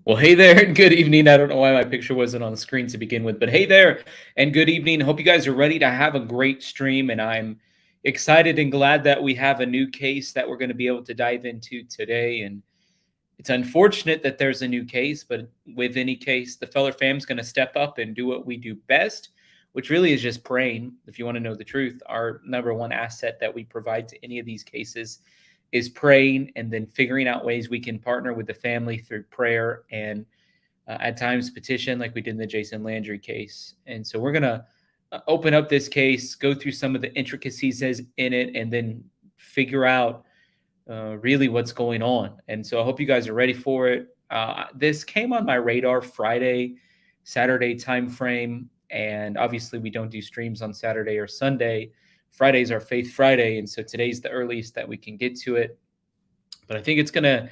Well, hey there and good evening. I don't know why my picture wasn't on the screen to begin with, but hey there and good evening. Hope you guys are ready to have a great stream. And I'm excited and glad that we have a new case that we're going to be able to dive into today. And it's unfortunate that there's a new case, but with any case, the Feller fam's going to step up and do what we do best, which really is just praying. If you want to know the truth, our number one asset that we provide to any of these cases is praying and then figuring out ways we can partner with the family through prayer and at times petition, like we did in the Jason Landry case. And so we're going to open up this case, go through some of the intricacies in it, and then figure out really what's going on. And so I hope you guys are ready for it. This came on my radar Friday, Saturday time frame, and obviously we don't do streams on Saturday or Sunday. Friday's our Faith Friday, and so today's the earliest that we can get to it. But I think it's going to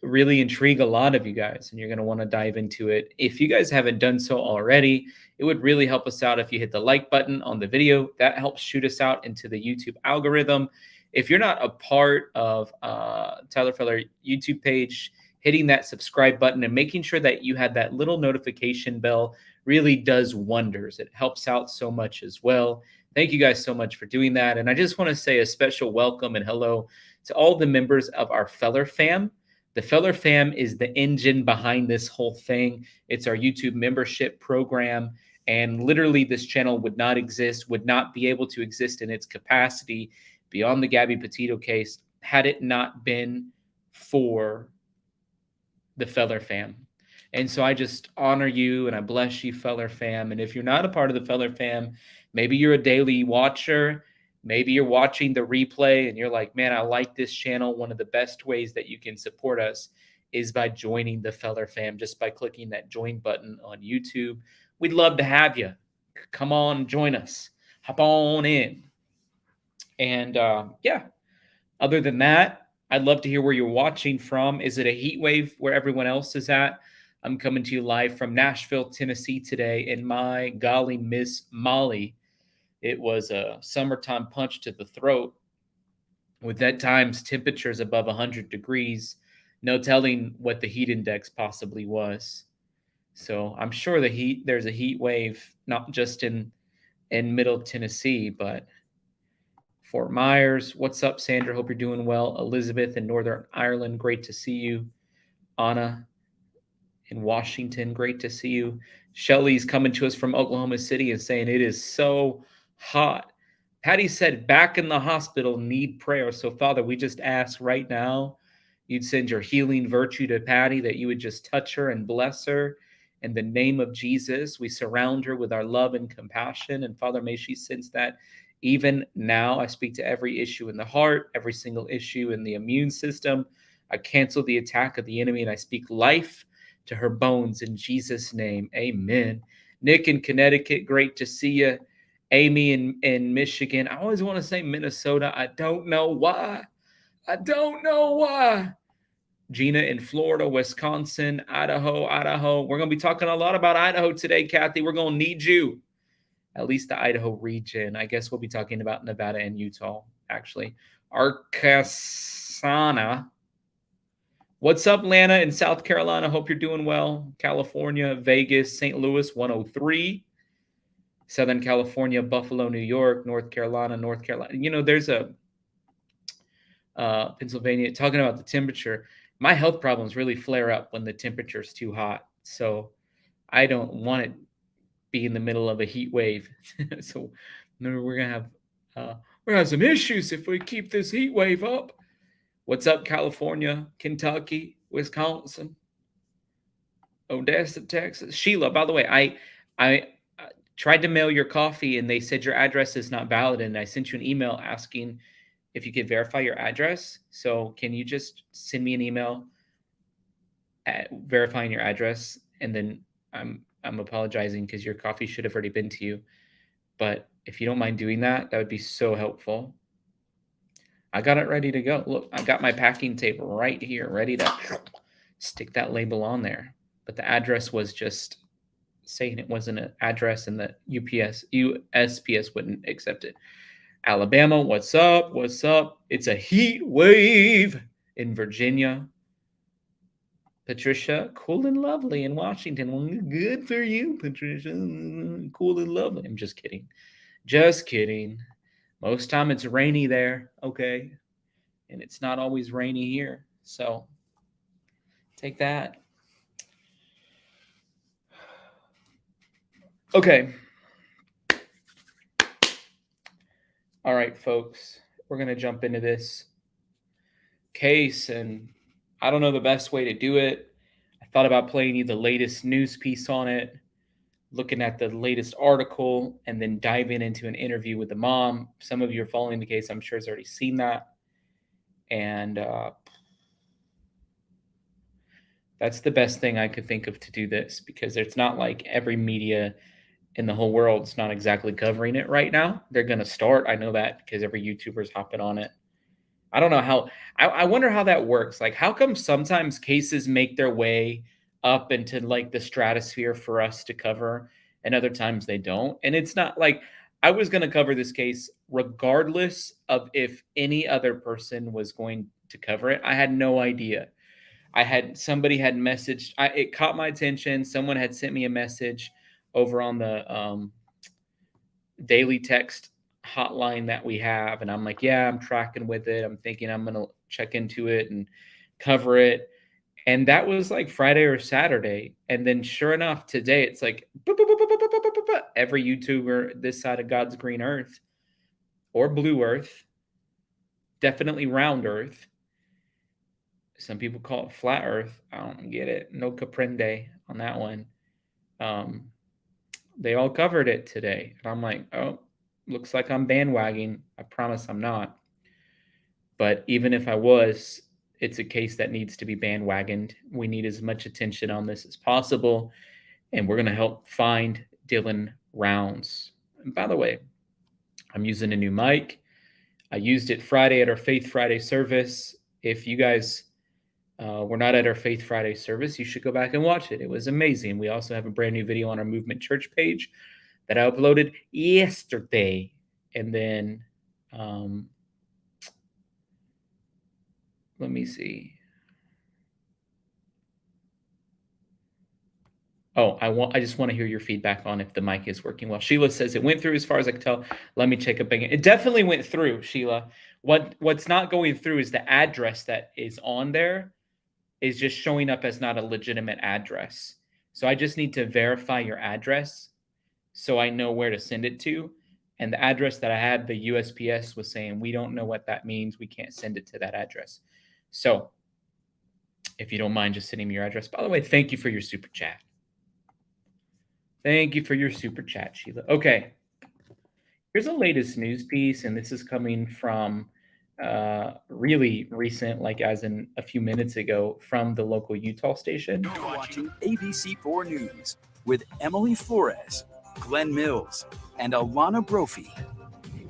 really intrigue a lot of you guys, and you're going to want to dive into it. If you guys haven't done so already, it would really help us out if you hit the like button on the video. That helps shoot us out into the YouTube algorithm. If you're not a part of Tyler Feller YouTube page, hitting that subscribe button and making sure that you had that little notification bell really does wonders. It helps out so much as well. Thank you guys so much for doing that. And I just want to say a special welcome and hello to all the members of our Feller fam. The Feller fam is the engine behind this whole thing. It's our YouTube membership program. And literally, this channel would not exist, would not be able to exist in its capacity beyond the Gabby Petito case had it not been for the Feller fam. And so I just honor you and I bless you, Feller fam. And if you're not a part of the Feller fam, maybe you're a daily watcher, maybe you're watching the replay and you're like, man, I like this channel. One of the best ways that you can support us is by joining the Feller fam, just by clicking that join button on YouTube. We'd love to have you. Come on, join us. Hop on in. And yeah, other than that, I'd love to hear where you're watching from. Is it a heat wave where everyone else is at? I'm coming to you live from Nashville, Tennessee today. And my golly, Miss Molly, it was a summertime punch to the throat with at times temperatures above 100 degrees. No telling what the heat index possibly was. So I'm sure there's a heat wave, not just in middle Tennessee, but Fort Myers. What's up, Sandra? Hope you're doing well. Elizabeth in Northern Ireland, great to see you. Anna in Washington, great to see you. Shelly's coming to us from Oklahoma City and saying it is so hot. Patty said, back in the hospital, need prayer. So, Father, we just ask right now you'd send your healing virtue to Patty, that you would just touch her and bless her. In the name of Jesus, we surround her with our love and compassion. And Father, may she sense that even now. I speak to every issue in the heart, every single issue in the immune system. I cancel the attack of the enemy and I speak life to her bones in Jesus' name. Amen. Nick in Connecticut, great to see you. Amy in Michigan. I always want to say Minnesota. I don't know why. I don't know why. Gina in Florida, Wisconsin, Idaho. We're going to be talking a lot about Idaho today, Kathy. We're going to need you. At least the Idaho region. I guess we'll be talking about Nevada and Utah, actually. Arcasana. What's up, Lana in South Carolina? Hope you're doing well. California, Vegas, St. Louis, 103. Southern California, Buffalo, New York, North Carolina. You know, there's a Pennsylvania, talking about the temperature. My health problems really flare up when the temperature is too hot. So I don't want it be in the middle of a heat wave. So we're gonna have some issues if we keep this heat wave up. What's up, California, Kentucky, Wisconsin, Odessa, Texas? Sheila, by the way, I tried to mail your coffee and they said your address is not valid, and I sent you an email asking if you could verify your address. So can you just send me an email verifying your address, and then I'm apologizing because your coffee should have already been to you. But if you don't mind doing that, that would be so helpful. I got it ready to go. Look, I got my packing tape right here, ready to stick that label on there. But the address was just saying it wasn't an address, and the USPS wouldn't accept it. Alabama, what's up? What's up? It's a heat wave in Virginia. Patricia, cool and lovely in Washington. Well, good for you, Patricia. Cool and lovely. I'm just kidding. Just kidding. Most time it's rainy there, okay? And it's not always rainy here. So take that. Okay. All right, folks. We're going to jump into this case, and I don't know the best way to do it. I thought about playing you the latest news piece on it, looking at the latest article, and then diving into an interview with the mom. Some of you are following the case, I'm sure, has already seen that. And that's the best thing I could think of to do this, because it's not like every media in the whole world's not exactly covering it right now. They're going to start. I know that because every YouTuber's hopping on it. I don't know how, I wonder how that works. Like, how come sometimes cases make their way up into like the stratosphere for us to cover and other times they don't? And it's not like I was going to cover this case regardless of if any other person was going to cover it. I had no idea. Somebody had messaged, it caught my attention. Someone had sent me a message over on the daily text hotline that we have, and I'm like, yeah, I'm tracking with it. I'm thinking I'm gonna check into it and cover it. And that was like Friday or Saturday. And then sure enough, today it's like every YouTuber this side of God's green earth or blue earth, definitely round earth. Some people call it flat earth. I don't get it. No comprende on that one. They all covered it today. And I'm like, oh, looks like I'm bandwagoning. I promise I'm not. But even if I was, it's a case that needs to be bandwagoned. We need as much attention on this as possible. And we're going to help find Dylan Rounds. And by the way, I'm using a new mic. I used it Friday at our Faith Friday service. If you guys were not at our Faith Friday service, you should go back and watch it. It was amazing. We also have a brand new video on our Movement Church page that I uploaded yesterday. And then, let me see. Oh, I just want to hear your feedback on if the mic is working well. Sheila says it went through as far as I can tell. Let me check up again. It definitely went through, Sheila. What's not going through is the address that is on there is just showing up as not a legitimate address. So I just need to verify your address so I know where to send it to. And the address that I had, the USPS was saying, we don't know what that means. We can't send it to that address. So if you don't mind just sending me your address. By the way, thank you for your super chat. Thank you for your super chat, Sheila. Okay. Here's the latest news piece, and this is coming from really recent, like as in a few minutes ago, from the local Utah station. You're watching ABC4 News with Emily Flores, Glenn Mills, and Alana Brophy.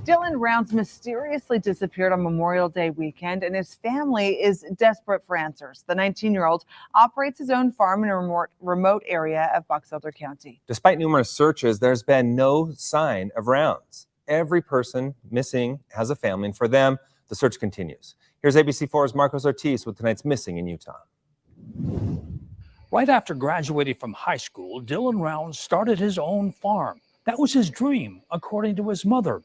Dylan Rounds mysteriously disappeared on Memorial Day weekend, and his family is desperate for answers. The 19-year-old operates his own farm in a remote area of Box Elder County. Despite numerous searches, there's been no sign of Rounds. Every person missing has a family, and for them, the search continues. Here's ABC4's Marcos Ortiz with tonight's Missing in Utah. Right after graduating from high school, Dylan Rounds started his own farm. That was his dream, according to his mother.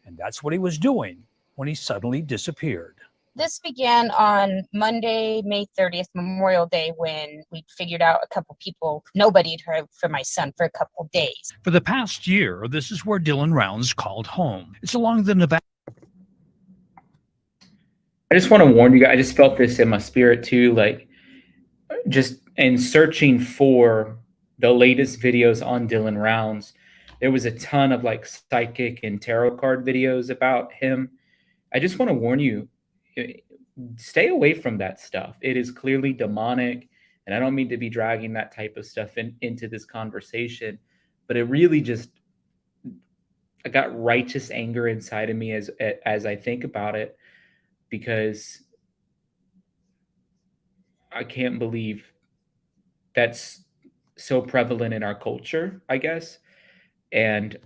And that's what he was doing when he suddenly disappeared. This began on Monday, May 30th, Memorial Day, when we figured out a couple people, nobody had heard from my son for a couple days. For the past year, this is where Dylan Rounds called home. It's along the Nevada. I just want to warn you guys, I just felt this in my spirit too, like just in searching for the latest videos on Dylan Rounds, there was a ton of like psychic and tarot card videos about him. I just want to warn you, stay away from that stuff. It is clearly demonic, and I don't mean to be dragging that type of stuff into this conversation, but it really just, I got righteous anger inside of me as I think about it, because I can't believe that's so prevalent in our culture, I guess. And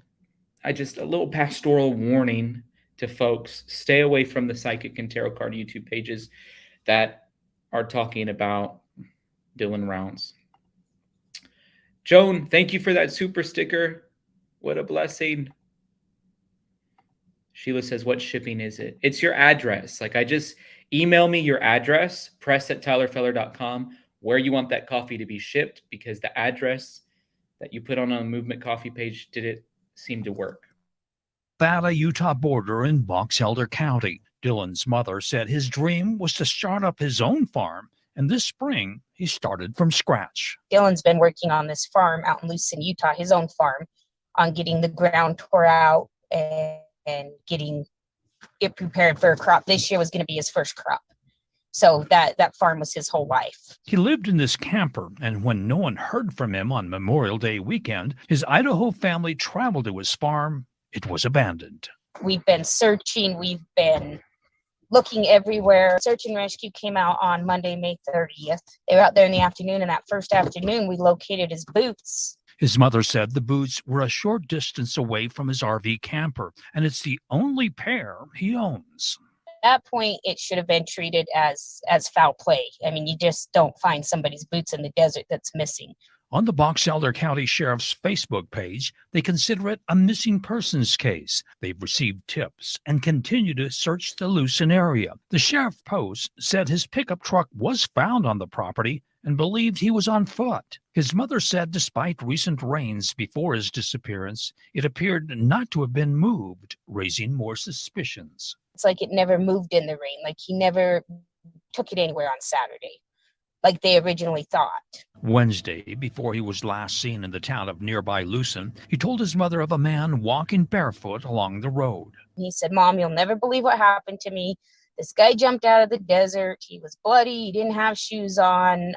a little pastoral warning to folks: stay away from the psychic and tarot card YouTube pages that are talking about Dylan Rounds. Joan, thank you for that super sticker. What a blessing. Sheila says, what shipping is it? It's your address. Like, I just email me your address, press@tylerfeller.com, where you want that coffee to be shipped, because the address that you put on a Movement Coffee page didn't seem to work. Nevada-Utah border in Box Elder County. Dylan's mother said his dream was to start up his own farm, and this spring he started from scratch. Dylan's been working on this farm out in Lucin, Utah, his own farm, on getting the ground tore out and getting it prepared for a crop. This year was going to be his first crop. So that farm was his whole life. He lived in this camper, and when no one heard from him on Memorial Day weekend, his Idaho family traveled to his farm. It was abandoned. We've been searching. We've been looking everywhere. Search and rescue came out on Monday, May 30th. They were out there in the afternoon, and that first afternoon, we located his boots. His mother said the boots were a short distance away from his RV camper, and it's the only pair he owns. At that point, it should have been treated as foul play. I mean, you just don't find somebody's boots in the desert that's missing. On the Box Elder County Sheriff's Facebook page, they consider it a missing persons case. They've received tips and continue to search the Lucin area. The sheriff post said his pickup truck was found on the property and believed he was on foot. His mother said despite recent rains before his disappearance, it appeared not to have been moved, raising more suspicions. It's like it never moved in the rain. Like he never took it anywhere on Saturday, like they originally thought. Wednesday, before he was last seen in the town of nearby Lucin, he told his mother of a man walking barefoot along the road. He said, "Mom, you'll never believe what happened to me. This guy jumped out of the desert. He was bloody. He didn't have shoes on.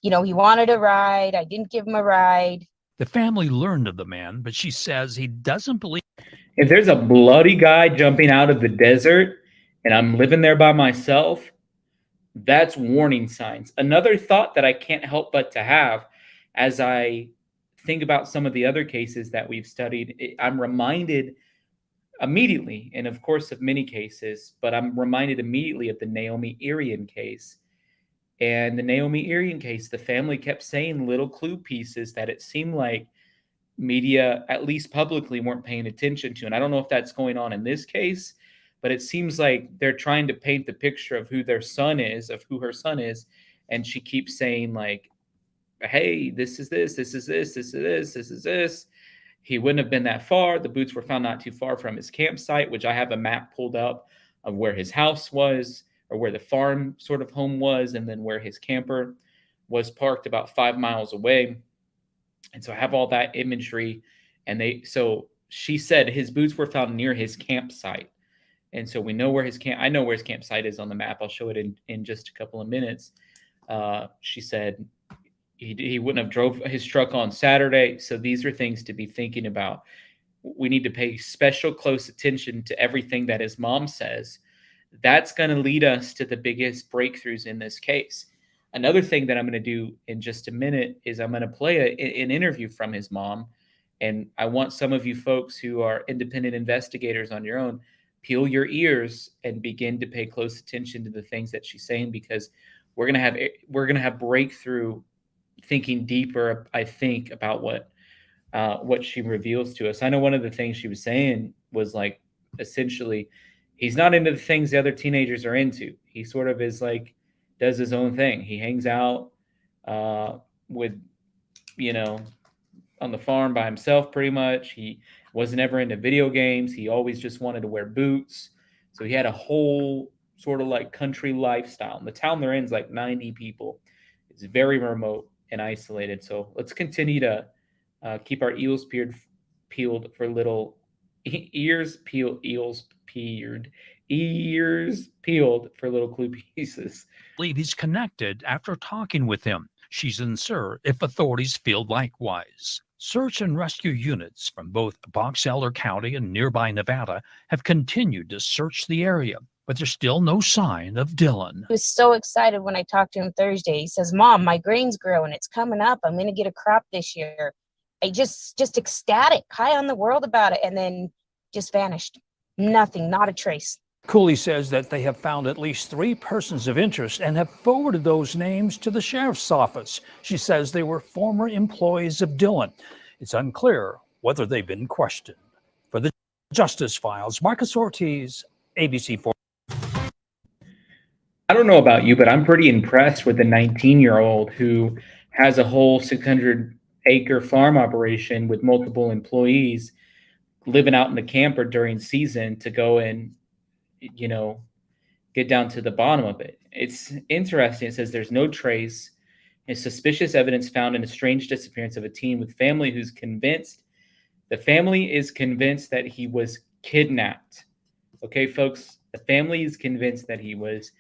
He wanted a ride. I didn't give him a ride." The family learned of the man, but she says he doesn't believe. If there's a bloody guy jumping out of the desert and I'm living there by myself, that's warning signs. Another thought that I can't help but to have as I think about some of the other cases that we've studied, I'm reminded immediately, and of course of many cases, but I'm reminded immediately of the Naomi Irian case. And the Naomi Irian case, the family kept saying little clue pieces that it seemed like media, at least publicly, weren't paying attention to. And I don't know if that's going on in this case, but it seems like they're trying to paint the picture of who their son is, of who her son is. And she keeps saying like, hey, this is this, this is this, this is this, this is this. He wouldn't have been that far. The boots were found not too far from his campsite, which I have a map pulled up of where his house was, or where the farm sort of home was, and then where his camper was parked about 5 miles away. And so I have all that imagery. And so she said his boots were found near his campsite. And so we know where I know where his campsite is on the map. I'll show it in just a couple of minutes. She said he wouldn't have drove his truck on Saturday. So these are things to be thinking about. We need to pay special close attention to everything that his mom says. That's going to lead us to the biggest breakthroughs in this case. Another thing that I'm going to do in just a minute is I'm going to play an interview from his mom. And I want some of you folks who are independent investigators on your own, peel your ears and begin to pay close attention to the things that she's saying, because we're going to have breakthrough thinking deeper, I think, about what she reveals to us. I know one of the things she was saying was like, essentially, he's not into the things the other teenagers are into. He sort of is like, does his own thing. He hangs out with, on the farm by himself pretty much. He wasn't ever into video games. He always just wanted to wear boots. So he had a whole sort of like country lifestyle. And the town they're in is like 90 people. It's very remote and isolated. So let's continue to keep our ears peeled for little ears peeled for little clue pieces. Believe he's connected after talking with him. She's unsure if authorities feel likewise. Search and rescue units from both Box Elder County and nearby Nevada have continued to search the area, but there's still no sign of Dylan. He was so excited when I talked to him Thursday. He says, "Mom, my grain's growing. It's coming up. I'm going to get a crop this year." I just ecstatic, high on the world about it, and then just vanished. Nothing, not a trace. Cooley says that they have found at least 3 persons of interest and have forwarded those names to the sheriff's office. She says they were former employees of Dillon. It's unclear whether they've been questioned. For the Justice Files, Marcus Ortiz, ABC4. I don't know about you, but I'm pretty impressed with the 19-year-old who has a whole 600-acre farm operation with multiple employees living out in the camper during season to go and, get down to the bottom of it. It's interesting. It says there's no trace and suspicious evidence found in a strange disappearance of a teen with family who's convinced. The family is convinced that he was kidnapped. Okay, folks, the family is convinced that he was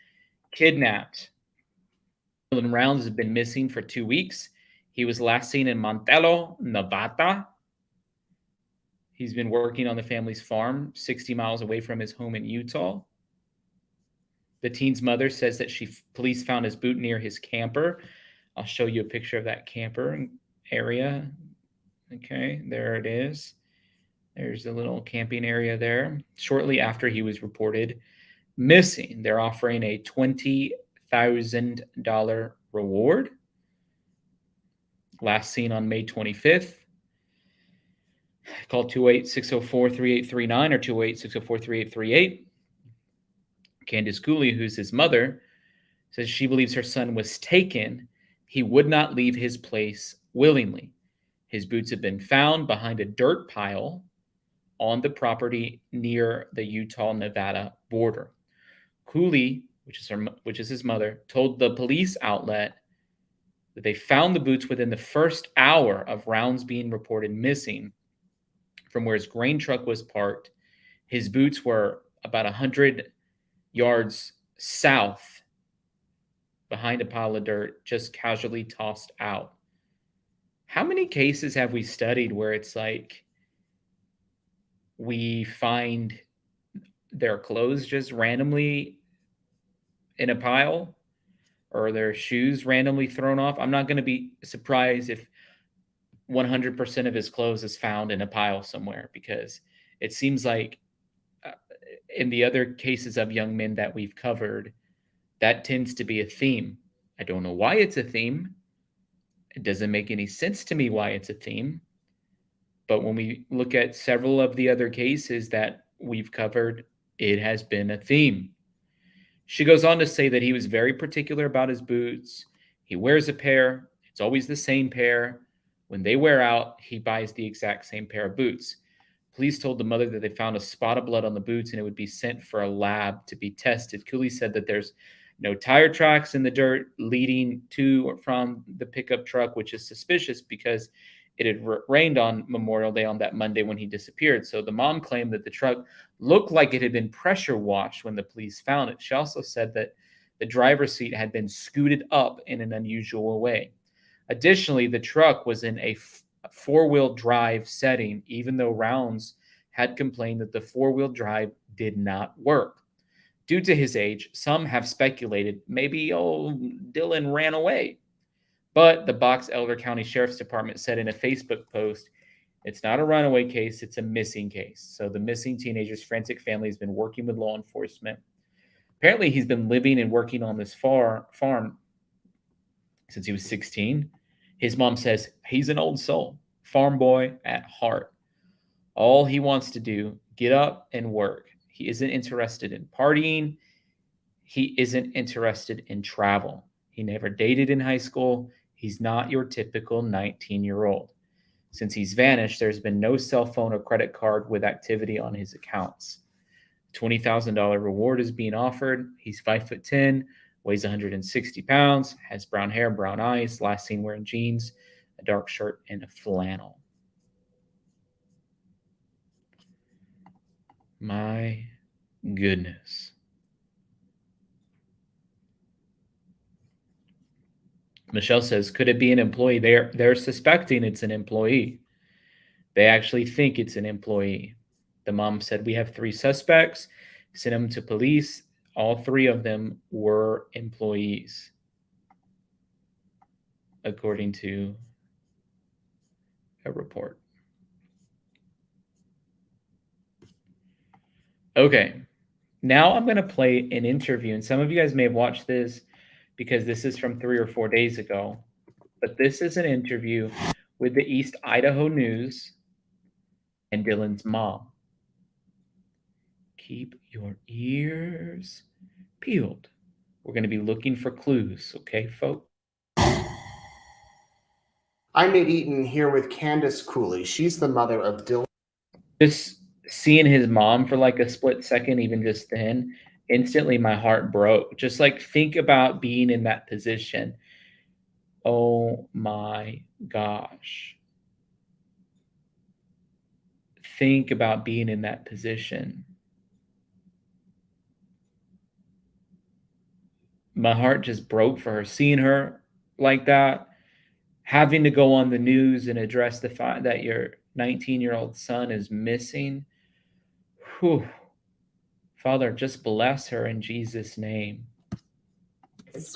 kidnapped. Rounds has been missing for 2 weeks. He was last seen in Montello, Nevada. He's been working on the family's farm 60 miles away from his home in Utah. The teen's mother says that police found his boot near his camper. I'll show you a picture of that camper area. Okay, there it is. There's a little camping area there. Shortly after he was reported missing, they're offering a $20,000 reward. Last seen on May 25th. Call 28604-3839 or 28604-3838. Candace Cooley, who's his mother, says she believes her son was taken. He would not leave his place willingly. His boots have been found behind a dirt pile on the property near the Utah-Nevada border. Cooley, which is his mother, told the police outlet that they found the boots within the first hour of Rounds being reported missing from where his grain truck was parked. His boots were about 100 yards south behind a pile of dirt, just casually tossed out. How many cases have we studied where it's like we find their clothes just randomly in a pile or their shoes randomly thrown off? I'm not going to be surprised if 100% of his clothes is found in a pile somewhere, because it seems like in the other cases of young men that we've covered, that tends to be a theme. I don't know why it's a theme. It doesn't make any sense to me why it's a theme. But when we look at several of the other cases that we've covered, it has been a theme. She goes on to say that he was very particular about his boots. He wears a pair. It's always the same pair. When they wear out, he buys the exact same pair of boots. Police told the mother that they found a spot of blood on the boots and it would be sent for a lab to be tested. Cooley said that there's no tire tracks in the dirt leading to or from the pickup truck, which is suspicious because it had rained on Memorial Day on that Monday when he disappeared. So the mom claimed that the truck looked like it had been pressure washed when the police found it. She also said that the driver's seat had been scooted up in an unusual way. Additionally, the truck was in a four-wheel drive setting, even though Rounds had complained that the four-wheel drive did not work. Due to his age, some have speculated maybe Dillon ran away. But the Box Elder County Sheriff's Department said in a Facebook post, it's not a runaway case, it's a missing case. So the missing teenager's frantic family has been working with law enforcement. Apparently, he's been living and working on this farm since he was 16. His mom says he's an old soul, farm boy at heart. All he wants to do, get up and work. He isn't interested in partying. He isn't interested in travel. He never dated in high school. He's not your typical 19-year-old. Since he's vanished, there's been no cell phone or credit card with activity on his accounts. $20,000 reward is being offered. He's 5'10", weighs 160 pounds, has brown hair, brown eyes, last seen wearing jeans, a dark shirt, and a flannel. My goodness. Michelle says, could it be an employee? They're suspecting it's an employee. They actually think it's an employee. The mom said, we have 3 suspects, sent them to police. All 3 of them were employees, according to a report. Okay. Now I'm going to play an interview, and some of you guys may have watched this because this is from 3 or 4 days ago, but this is an interview with the East Idaho News and Dylan's mom. Keep your ears peeled. We're going to be looking for clues, okay, folks? I'm Nate Eaton here with Candace Cooley. She's the mother of Dylan. Just seeing his mom for like a split second, even just then, instantly my heart broke. Just like think about being in that position. Oh my gosh. Think about being in that position. My heart just broke for her. Seeing her like that, having to go on the news and address the fact that your 19-year-old son is missing. Whew. Father, just bless her in Jesus' name.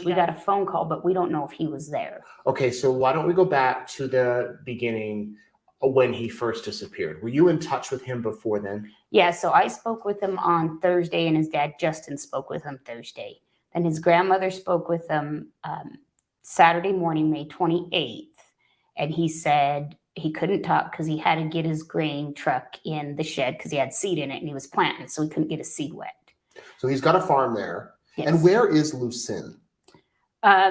We got a phone call, but we don't know if he was there. Okay, so why don't we go back to the beginning when he first disappeared? Were you in touch with him before then? Yeah, so I spoke with him on Thursday, and his dad, Justin, spoke with him Thursday. Then his grandmother spoke with him Saturday morning, May 28th, and he said he couldn't talk because he had to get his grain truck in the shed because he had seed in it and he was planting, so he couldn't get his seed wet. So he's got a farm there. Yes. And where is Lucin?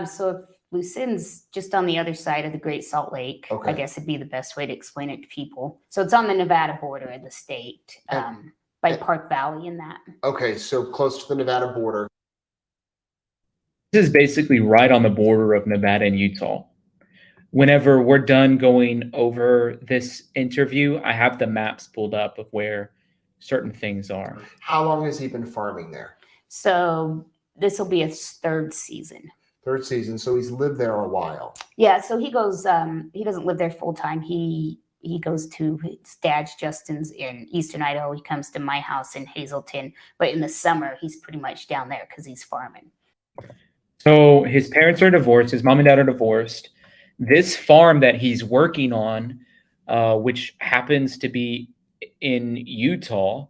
So if Lucin's just on the other side of the Great Salt Lake, Okay. I guess it'd be the best way to explain it to people. So it's on the Nevada border of the state, by Park Valley and that. Okay, so close to the Nevada border. This is basically right on the border of Nevada and Utah. Whenever we're done going over this interview, I have the maps pulled up of where certain things are. How long has he been farming there? So this will be his third season. Third season, so he's lived there a while. Yeah, so he goes, he doesn't live there full time. He goes to his dad's, Justin's, in Eastern Idaho. He comes to my house in Hazelton, but in the summer, he's pretty much down there because he's farming. So his parents are divorced. His mom and dad are divorced. This farm that he's working on, which happens to be in Utah,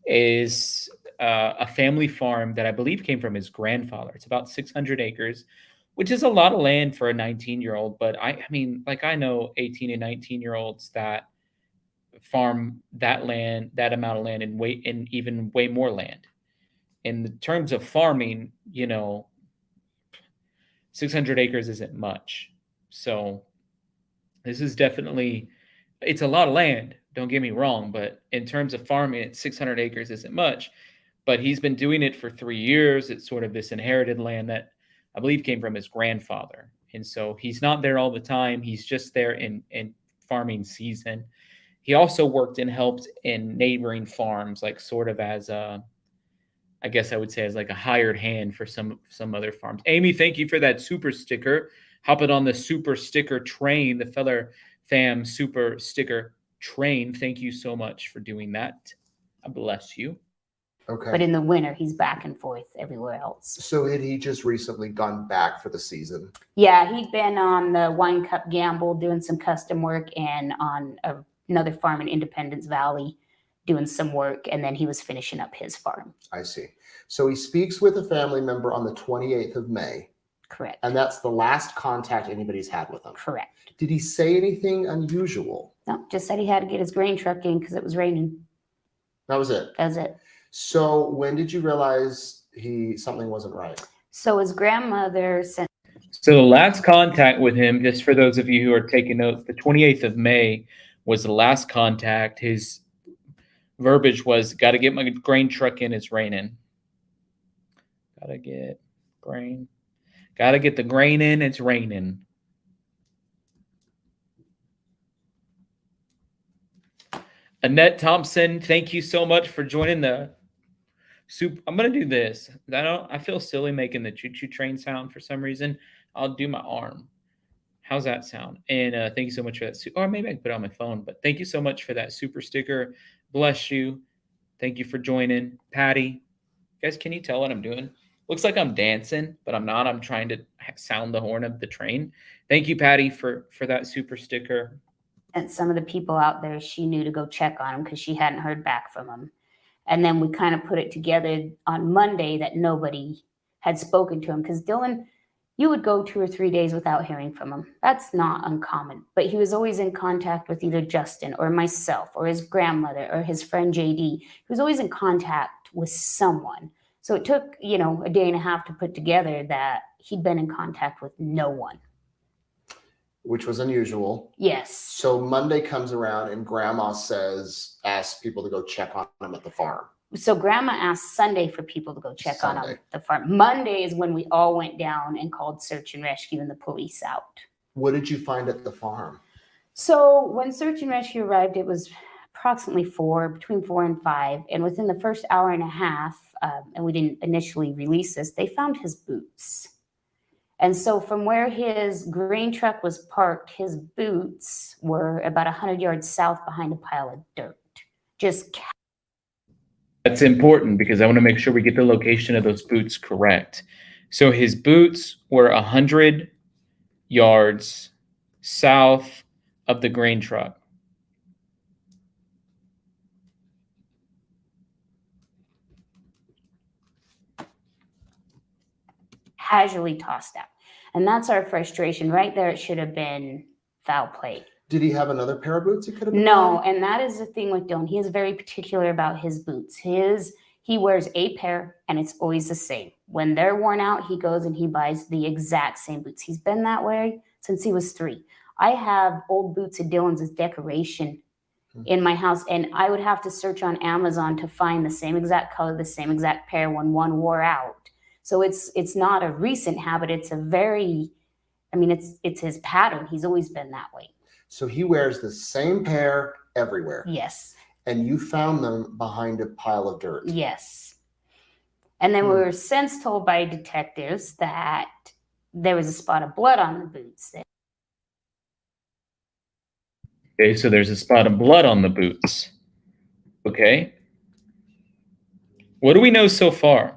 is a family farm that I believe came from his grandfather. It's about 600 acres, which is a lot of land for a 19-year-old. But I mean, like I know 18 and 19-year-olds that farm that land, that amount of land, and even way more land. In the terms of farming, 600 acres isn't much. So this is definitely, it's a lot of land, don't get me wrong, but in terms of farming, 600 acres isn't much. But he's been doing it for 3 years. It's sort of this inherited land that I believe came from his grandfather. And so he's not there all the time. He's just there in farming season. He also worked and helped in neighboring farms, like sort of as a, I guess I would say as like a hired hand for some other farms. Amy, thank you for that super sticker. Hopping on the super sticker train, the Feather Fam super sticker train. Thank you so much for doing that. I bless you. Okay. But in the winter, he's back and forth everywhere else. So had he just recently gone back for the season? Yeah, he'd been on the Wine Cup Gamble doing some custom work and on another farm in Independence Valley doing some work, and then he was finishing up his farm. I see. So he speaks with a family member on the 28th of May. Correct. And that's the last contact anybody's had with him. Correct. Did he say anything unusual? No, just said he had to get his grain truck in because it was raining. That was it. That's it. So when did you realize something wasn't right? So his grandmother sent. So the last contact with him, just for those of you who are taking notes, the 28th of May was the last contact. His verbiage was, got to get my grain truck in, it's raining. Got to get the grain in, it's raining. Annette Thompson, thank you so much for joining the soup. I'm going to do this. I feel silly making the choo-choo train sound for some reason. I'll do my arm. How's that sound? And thank you so much for that. Or maybe I can put it on my phone. But thank you so much for that super sticker. Bless you. Thank you for joining. Patty, guys, can you tell what I'm doing? Looks like I'm dancing, but I'm not. I'm trying to sound the horn of the train. Thank you, Patty, for that super sticker. And some of the people out there she knew to go check on him because she hadn't heard back from him. And then we kind of put it together on Monday that nobody had spoken to him, because Dylan, you would go 2 or 3 days without hearing from him. That's not uncommon. But he was always in contact with either Justin or myself or his grandmother or his friend JD. He was always in contact with someone. So it took, a day and a half to put together that he'd been in contact with no one. Which was unusual. Yes. So Monday comes around and Grandma asks people to go check on him at the farm. So Grandma asked Sunday for people to go check on him Sunday. at the farm. Monday is when we all went down and called search and rescue and the police out. What did you find at the farm? So when search and rescue arrived, it was approximately between 4 and 5. And within the first hour and a half, and we didn't initially release this, they found his boots. And so from where his grain truck was parked, his boots were about 100 yards south behind a pile of dirt. That's important because I want to make sure we get the location of those boots correct. So his boots were 100 yards south of the grain truck. Casually tossed out. And that's our frustration. Right there, it should have been foul play. Did he have another pair of boots he could have been No, wearing? and that is the thing with Dylan. He is very particular about his boots. He wears a pair, and it's always the same. When they're worn out, he goes and he buys the exact same boots. He's been that way since he was 3. I have old boots of Dylan's as decoration in my house, and I would have to search on Amazon to find the same exact color, the same exact pair when one wore out. So it's not a recent habit. It's it's his pattern. He's always been that way. So he wears the same pair everywhere. Yes. And you found them behind a pile of dirt. Yes. And then we were since told by detectives that there was a spot of blood on the boots. Okay, so there's a spot of blood on the boots. Okay. What do we know so far?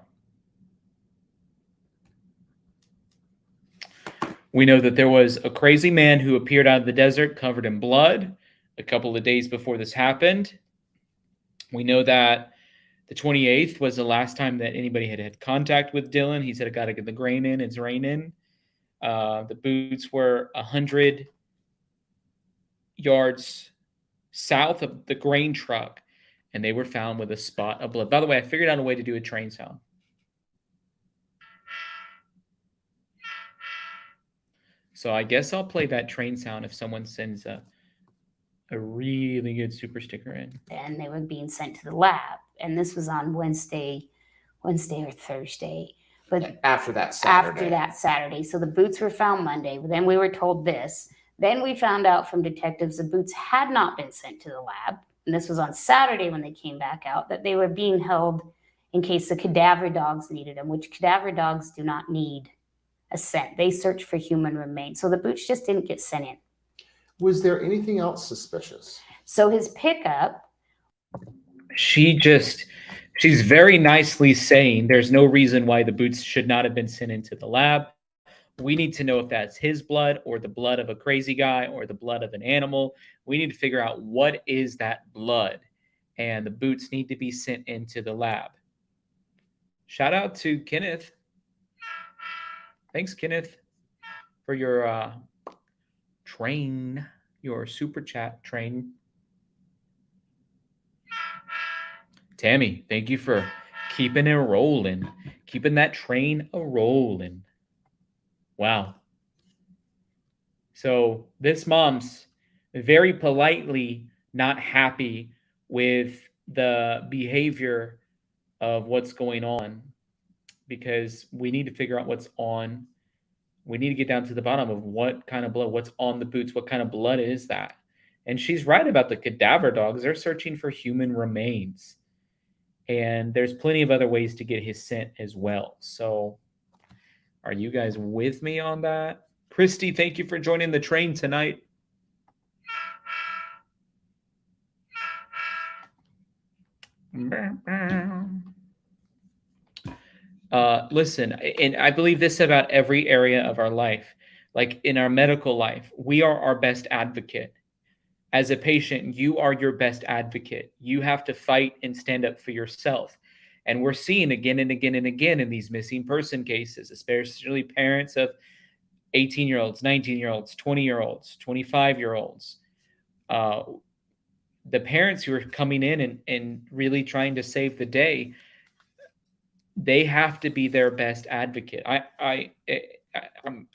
We know that there was a crazy man who appeared out of the desert covered in blood a couple of days before this happened. We know that the 28th was the last time that anybody had contact with Dylan. He said, I got to get the grain in. It's raining. The boots were 100 yards south of the grain truck, and they were found with a spot of blood. By the way, I figured out a way to do a train sound. So I guess I'll play that train sound if someone sends a really good super sticker in. And they were being sent to the lab. And this was on Wednesday or Thursday. But after that Saturday. So the boots were found Monday. Then we were told this. Then we found out from detectives the boots had not been sent to the lab. And this was on Saturday when they came back out, that they were being held in case the cadaver dogs needed them, which cadaver dogs do not need a scent. They search for human remains. So the boots just didn't get sent in. Was there anything else suspicious? So his pickup. She's very nicely saying there's no reason why the boots should not have been sent into the lab. We need to know if that's his blood or the blood of a crazy guy or the blood of an animal. We need to figure out what is that blood. And the boots need to be sent into the lab. Shout out to Kenneth. Thanks, Kenneth, for your your super chat train. Tammy, thank you for keeping it rolling, keeping that train a-rolling. Wow. So this mom's very politely not happy with the behavior of what's going on, because we need to figure out what's on. We need to get down to the bottom of what kind of blood, what's on the boots, what kind of blood is that? And she's right about the cadaver dogs. They're searching for human remains. And there's plenty of other ways to get his scent as well. So are you guys with me on that? Christy, thank you for joining the train tonight. Listen, and I believe this about every area of our life. Like in our medical life, we are our best advocate. As a patient, you are your best advocate. You have to fight and stand up for yourself. And we're seeing again and again and again in these missing person cases, especially parents of 18-year-olds, 19-year-olds, 20-year-olds, 25-year-olds. The parents who are coming in and really trying to save the day, they have to be their best advocate. I'm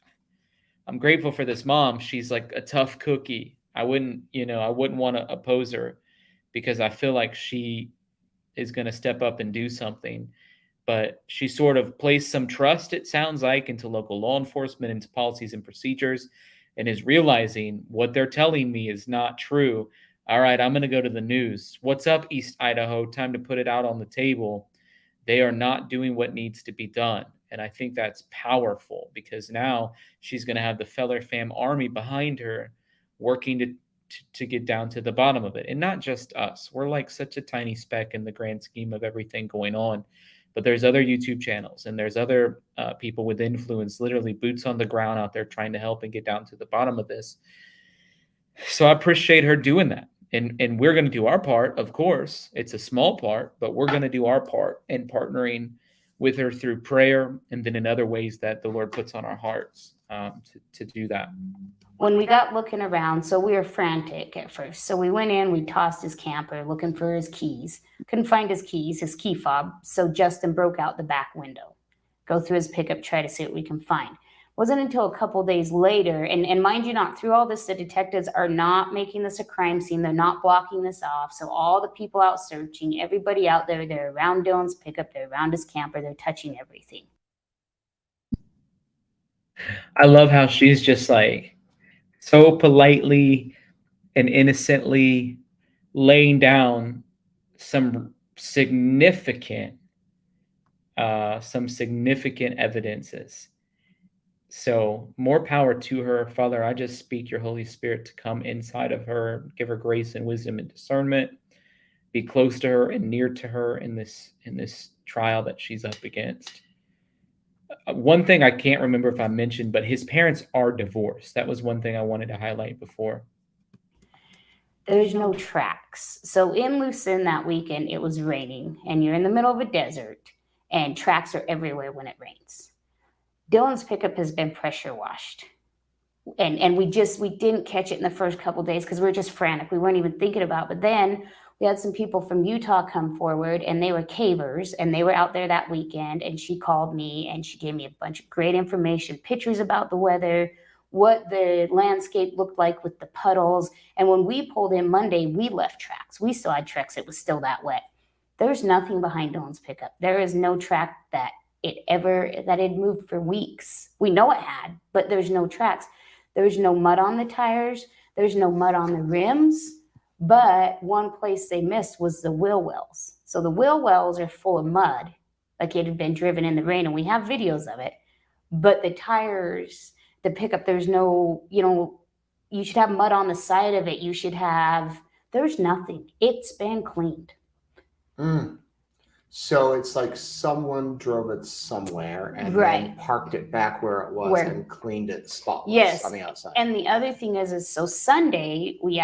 grateful for this mom. She's like a tough cookie. I wouldn't want to oppose her because I feel like she is going to step up and do something. But she sort of placed some trust, it sounds like, into local law enforcement, into policies and procedures, and is realizing what they're telling me is not true. All right, I'm going to go to the news. What's up, East Idaho? Time to put it out on the table. They are not doing what needs to be done. And I think that's powerful because now she's going to have the Feller Fam army behind her working to get down to the bottom of it. And not just us. We're like such a tiny speck in the grand scheme of everything going on. But there's other YouTube channels and there's other people with influence, literally boots on the ground out there trying to help and get down to the bottom of this. So I appreciate her doing that. And we're going to do our part, of course. It's a small part, but we're going to do our part in partnering with her through prayer and then in other ways that the Lord puts on our hearts to do that. When we got looking around, so we were frantic at first. So we went in, we tossed his camper looking for his keys. Couldn't find his keys, his key fob. So Justin broke out the back window, go through his pickup, try to see what we can find. Wasn't until a couple days later, and mind you not, through all this, the detectives are not making this a crime scene. They're not blocking this off. So all the people out searching, everybody out there, they're around Dylan's pickup, they're around his camper, they're touching everything. I love how she's just like so politely and innocently laying down some significant evidences. So more power to her. Father, I just speak your Holy Spirit to come inside of her, give her grace and wisdom and discernment, be close to her and near to her in this trial that she's up against. One thing I can't remember if I mentioned, but his parents are divorced. That was one thing I wanted to highlight before. There's no tracks. So in Lucin that weekend, it was raining and you're in the middle of a desert and tracks are everywhere when it rains. Dylan's pickup has been pressure washed. And we didn't catch it in the first couple of days because we were just frantic. We weren't even thinking about it. But then we had some people from Utah come forward and they were cavers and they were out there that weekend. And she called me and she gave me a bunch of great information, pictures about the weather, what the landscape looked like with the puddles. And when we pulled in Monday, we left tracks. We still had tracks. It was still that wet. There's nothing behind Dylan's pickup. There is no track that it moved for weeks. We know it had, but there's no tracks. There's no mud on the tires. There's no mud on the rims. But one place they missed was the wheel wells. So the wheel wells are full of mud, like it had been driven in the rain, and we have videos of it. But the tires, the pickup, there's no, you should have mud on the side of it. There's nothing. It's been cleaned. So it's like someone drove it somewhere and then parked it back where it was and cleaned it spotless on the outside. And the other thing is so Sunday we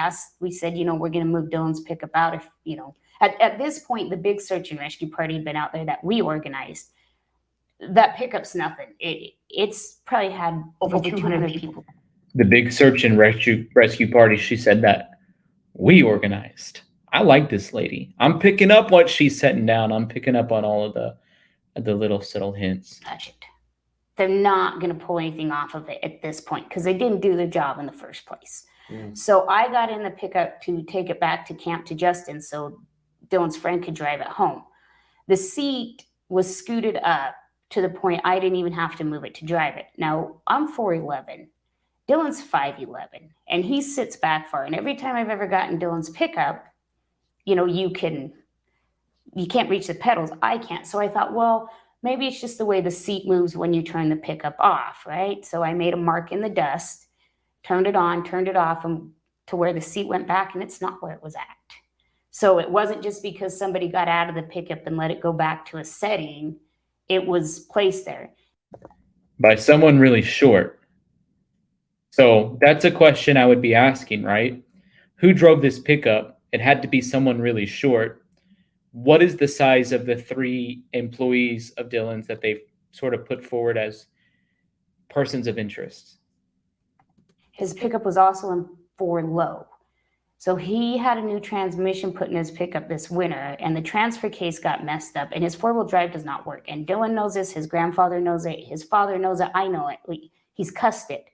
said, we're going to move Dylan's pickup out. At this point, the big search and rescue party had been out there that we organized. That pickup's nothing. It's probably had over 200 people. The big search and rescue party, she said that we organized. I like this lady. I'm picking up what she's setting down. I'm picking up on all of the little subtle hints. Touch it. They're not going to pull anything off of it at this point because they didn't do their job in the first place. So I got in the pickup to take it back to camp to Justin so Dylan's friend could drive it home. The seat was scooted up to the point I didn't even have to move it to drive it. Now, I'm 4'11". Dylan's 5'11", and he sits back far. And every time I've ever gotten Dylan's pickup, you can't reach the pedals. I can't. So I thought, well, maybe it's just the way the seat moves when you turn the pickup off, right? So I made a mark in the dust, turned it on, turned it off, and to where the seat went back, and it's not where it was at. So it wasn't just because somebody got out of the pickup and let it go back to a setting. It was placed there. By someone really short. So that's a question I would be asking, right? who drove this pickup. It had to be someone really short. What is the size of the 3 employees of Dylan's that they've sort of put forward as persons of interest? His pickup was also in 4 low. So he had a new transmission put in his pickup this winter, and the transfer case got messed up, and his 4-wheel drive does not work. And Dylan knows this, his grandfather knows it, his father knows it, I know it. He's cussed it.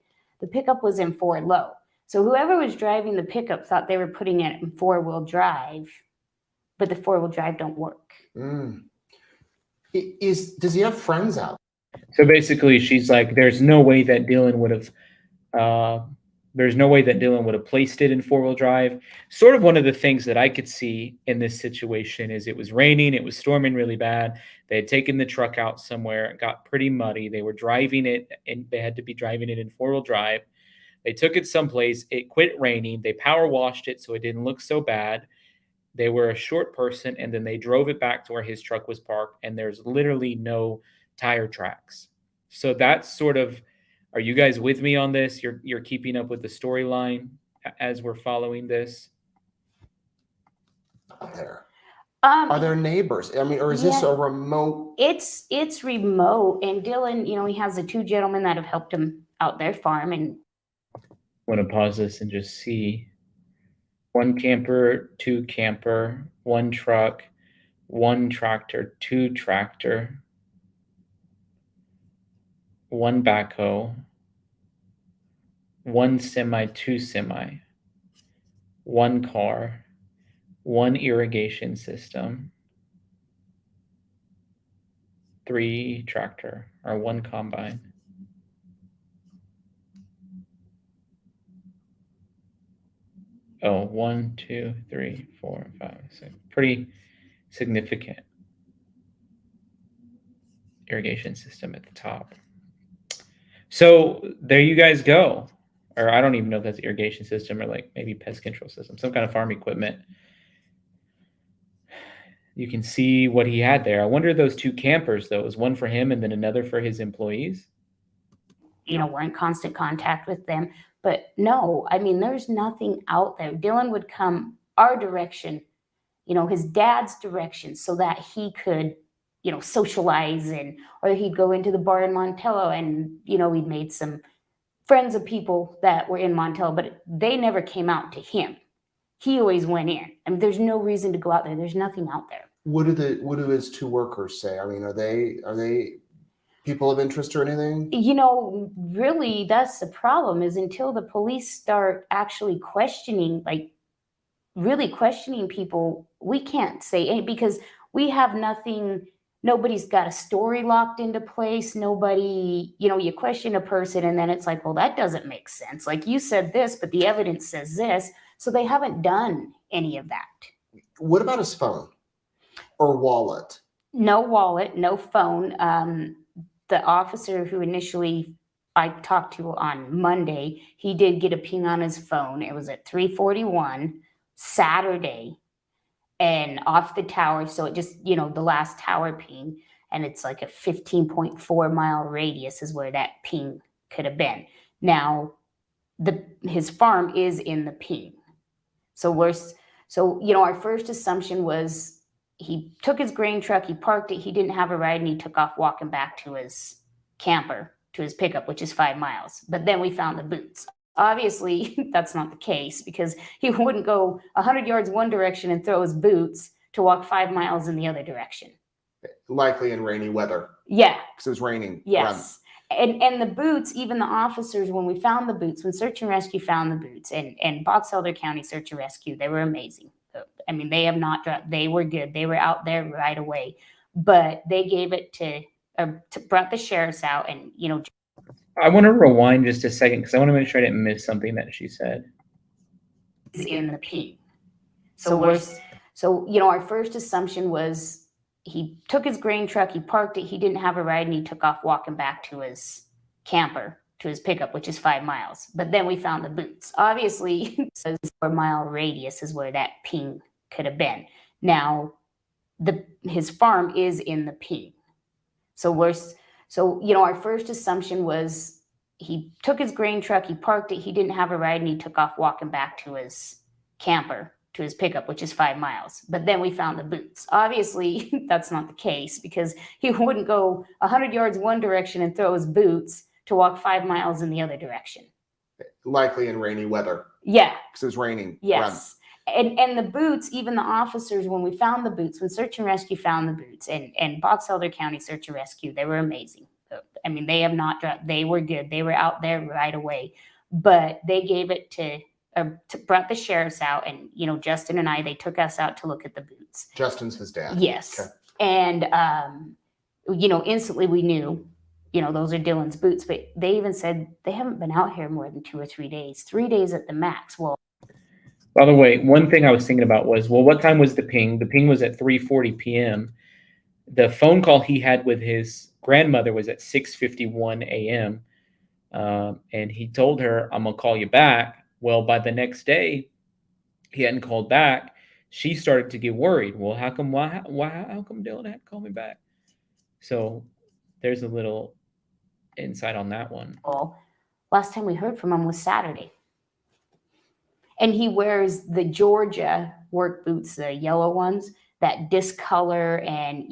The pickup was in 4 low. So whoever was driving the pickup thought they were putting it in 4-wheel drive, but the 4-wheel drive don't work. Does he have friends out? So basically, she's like, there's no way that Dylan would have placed it in 4-wheel drive. Sort of one of the things that I could see in this situation is it was raining, it was storming really bad. They had taken the truck out somewhere, it got pretty muddy. They were driving it, and they had to be driving it in 4-wheel drive. They took it someplace, it quit raining, they power washed it so it didn't look so bad. They were a short person, and then they drove it back to where his truck was parked, and there's literally no tire tracks. So that's sort of, are you guys with me on this? You're keeping up with the storyline as we're following this? There. Are there neighbors? I mean, or is this a remote? It's remote, and Dylan, he has the 2 gentlemen that have helped him out their farm. And I want to pause this and just see 1 camper, 2 camper, 1 truck, 1 tractor, 2 tractor, 1 backhoe, 1 semi, 2 semi, 1 car, 1 irrigation system, 3 tractor, or 1 combine. Oh, 1, 2, 3, 4, 5, 6. Pretty significant irrigation system at the top. So there you guys go. Or I don't even know if that's irrigation system or like maybe pest control system, some kind of farm equipment. You can see what he had there. I wonder those 2 campers, though, was 1 for him and then another for his employees? We're in constant contact with them. But no, I mean, there's nothing out there. Dylan would come our direction, his dad's direction, so that he could, socialize, or he'd go into the bar in Montello, and, we'd made some friends of people that were in Montello, but they never came out to him. He always went in. I mean, there's no reason to go out there. There's nothing out there. What do his 2 workers say? I mean, are they people of interest or anything? Really, that's the problem, is until the police start actually questioning, really questioning people, we can't say anything, because we have nothing. Nobody's got a story locked into place. Nobody, you question a person and then it's like, well, that doesn't make sense. Like, you said this, but the evidence says this. So they haven't done any of that. What about his phone or wallet? No wallet, no phone. The officer who initially I talked to on Monday, he did get a ping on his phone. It was at 3:41 Saturday, and off the tower. So it just, the last tower ping, and it's like a 15.4 mile radius is where that ping could have been. Now, his farm is in the ping. So our first assumption was he took his grain truck, he parked it, he didn't have a ride, and he took off walking back to his camper, to his pickup, which is 5 miles. But then we found the boots. Obviously, that's not the case, because he wouldn't go 100 yards one direction and throw his boots to walk 5 miles in the other direction. Likely in rainy weather. Yeah. Because it was raining. Yes. And the boots, even the officers, when we found the boots, when Search and Rescue found the boots, and Box Elder County Search and Rescue, they were amazing. I mean, they have not dropped. They were good. They were out there right away. But they gave it brought the sheriffs out, and, I want to rewind just a second because I want to make sure I didn't miss something that she said. In the P. So our first assumption was he took his grain truck, he parked it, he didn't have a ride, and he took off walking back to his camper, to his pickup, which is 5 miles. But then we found the boots. Obviously, a 4 mile radius is where that ping could have been. Now, his farm is in the ping. So our first assumption was he took his grain truck, he parked it, he didn't have a ride, and he took off walking back to his camper to his pickup, which is 5 miles. But then we found the boots. Obviously, that's not the case because he wouldn't go 100 yards one direction and throw his boots to walk 5 miles in the other direction. Likely in rainy weather. Yeah. Because it was raining. Yes. And the boots, even the officers, when we found the boots, when Search and Rescue found the boots, and Box Elder County Search and Rescue, they were amazing. I mean, they have not dropped. They were good. They were out there right away. But they gave it to brought the sheriffs out, and Justin and I, they took us out to look at the boots. Justin's his dad. Yes. Okay. And instantly we knew, those are Dylan's boots. But they even said they haven't been out here more than 2 or 3 days, 3 days at the max. Well, by the way, one thing I was thinking about was, well, what time was the ping? The ping was at 3:40 p.m. The phone call he had with his grandmother was at 6:51 a.m. And he told her, "I'm gonna call you back." Well, by the next day, he hadn't called back. She started to get worried. Well, how come Dylan hadn't called me back? So there's a little insight on that one. Last time we heard from him was Saturday. And he wears the Georgia work boots, the yellow ones, that discolor. And,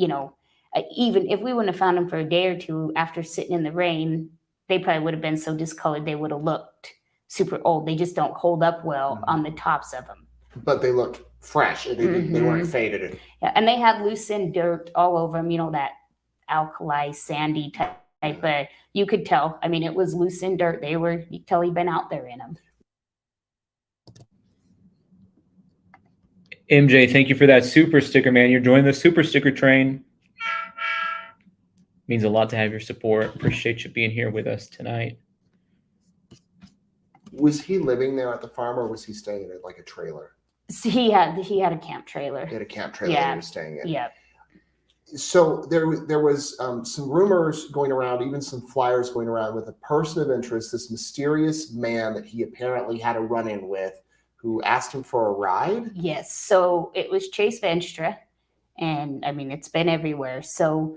even if we wouldn't have found him for a day or two after sitting in the rain, they probably would have been so discolored they would have looked super old. They just don't hold up well on the tops of them. But they looked fresh. They weren't faded. Yeah, and they had loosened dirt all over them, that alkali, sandy type. You could tell. I mean, it was loosened dirt. You could tell he'd been out there in them. MJ, thank you for that super sticker, man. You're joining the super sticker train. Means a lot to have your support. Appreciate you being here with us tonight. Was he living there at the farm, or was he staying in like a trailer? So he had a camp trailer. He had a camp trailer that he was staying in. Yeah. So there was some rumors going around, even some flyers going around with a person of interest, this mysterious man that he apparently had a run-in with, who asked him for a ride? Yes. So it was Chase Venstra, and I mean, it's been everywhere. So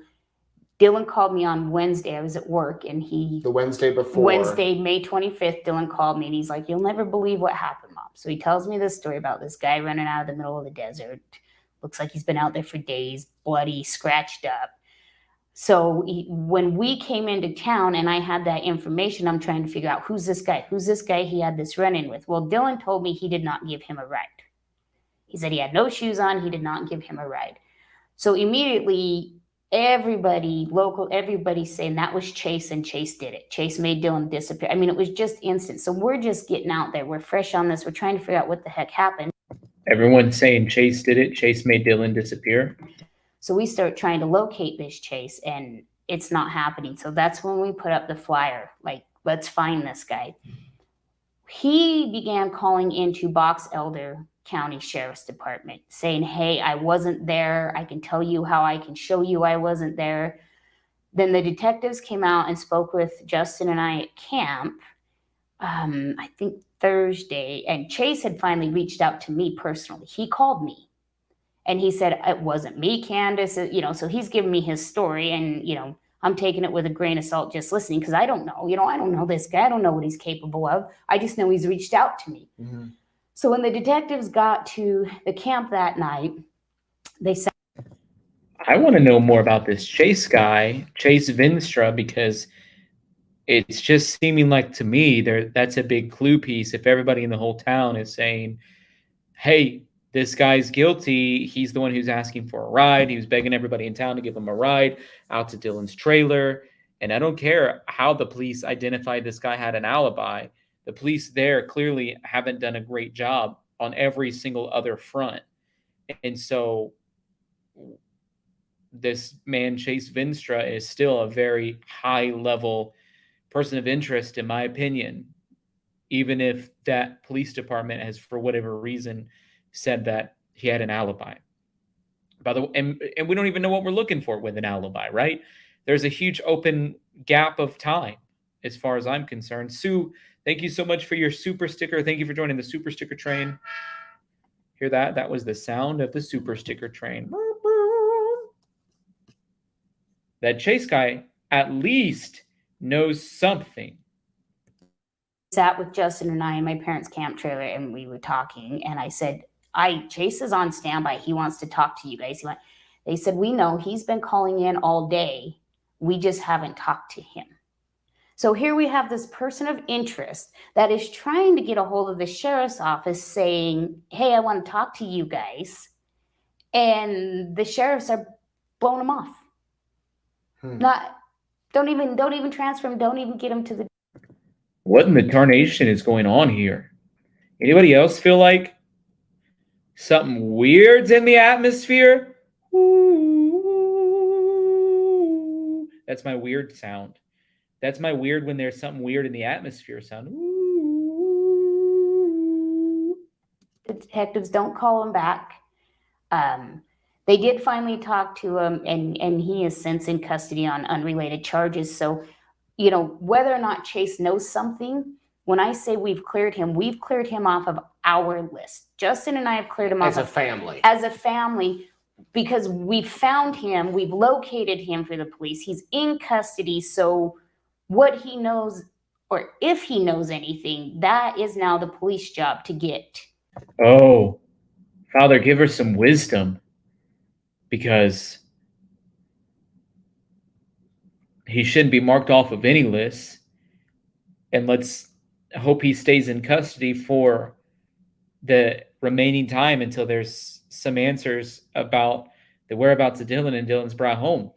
Dylan called me on Wednesday. I was at work, and the Wednesday before. Wednesday, May 25th, Dylan called me, and he's like, "You'll never believe what happened, Mom." So he tells me this story about this guy running out of the middle of the desert. Looks like he's been out there for days, bloody, scratched up. So when we came into town and I had that information, I'm trying to figure out who's this guy he had this run-in with. Well, Dylan told me he did not give him a ride. He said he had no shoes on. He did not give him a ride. So immediately, everybody's saying that was Chase, and Chase did it. Chase made Dylan disappear. I mean, it was just instant. So we're just getting out there. We're fresh on this. We're trying to figure out what the heck happened. Everyone's saying Chase did it. Chase made Dylan disappear. So we start trying to locate this Chase, and it's not happening. So that's when we put up the flyer, like, let's find this guy. He began calling into Box Elder County Sheriff's Department saying, "Hey, I wasn't there. I can tell you how I can show you I wasn't there." Then the detectives came out and spoke with Justin and I at camp, I think Thursday, and Chase had finally reached out to me personally. He called me. And he said, "It wasn't me, Candace." So he's giving me his story, and, I'm taking it with a grain of salt just listening, because I don't know. I don't know this guy. I don't know what he's capable of. I just know he's reached out to me. Mm-hmm. So when the detectives got to the camp that night, they said, I want to know more about this Chase guy, Chase Venstra, because it's just seeming like, to me, that's a big clue piece. If everybody in the whole town is saying, "Hey, this guy's guilty. He's the one who's asking for a ride. He was begging everybody in town to give him a ride out to Dylan's trailer." And I don't care how the police identified this guy had an alibi. The police there clearly haven't done a great job on every single other front. And so this man, Chase Venstra, is still a very high-level person of interest, in my opinion, even if that police department has, for whatever reason, said that he had an alibi. By the way, and we don't even know what we're looking for with an alibi, right? There's a huge open gap of time as far as I'm concerned. Sue, thank you so much for your super sticker. Thank you for joining the super sticker train. Hear that? That was the sound of the super sticker train. That Chase guy at least knows something. sat with Justin and I in my parents' camp trailer and we were talking, and I said, Chase is on standby. He wants to talk to you guys. They said, we know he's been calling in all day. We just haven't talked to him. So here we have this person of interest that is trying to get a hold of the sheriff's office saying, hey, I want to talk to you guys. And the sheriffs are blowing him off. Don't even transfer him. Don't even get him to the. What in the tarnation is going on here? Anybody else feel like something weird's in the atmosphere? Ooh. That's my weird sound. That's my weird when there's something weird in the atmosphere sound. Ooh. The detectives don't call him back. They did finally talk to him, and he is since in custody on unrelated charges. So, whether or not Chase knows something, when I say we've cleared him off of our list. Justin and I have cleared him off As a family. As a family, because we've found him, we've located him for the police. He's in custody. So what he knows, or if he knows anything, that is now the police job to get. Oh, Father, give her some wisdom, because he shouldn't be marked off of any list. And let's hope he stays in custody for the remaining time until there's some answers about the whereabouts of Dylan and Dylan's brought home.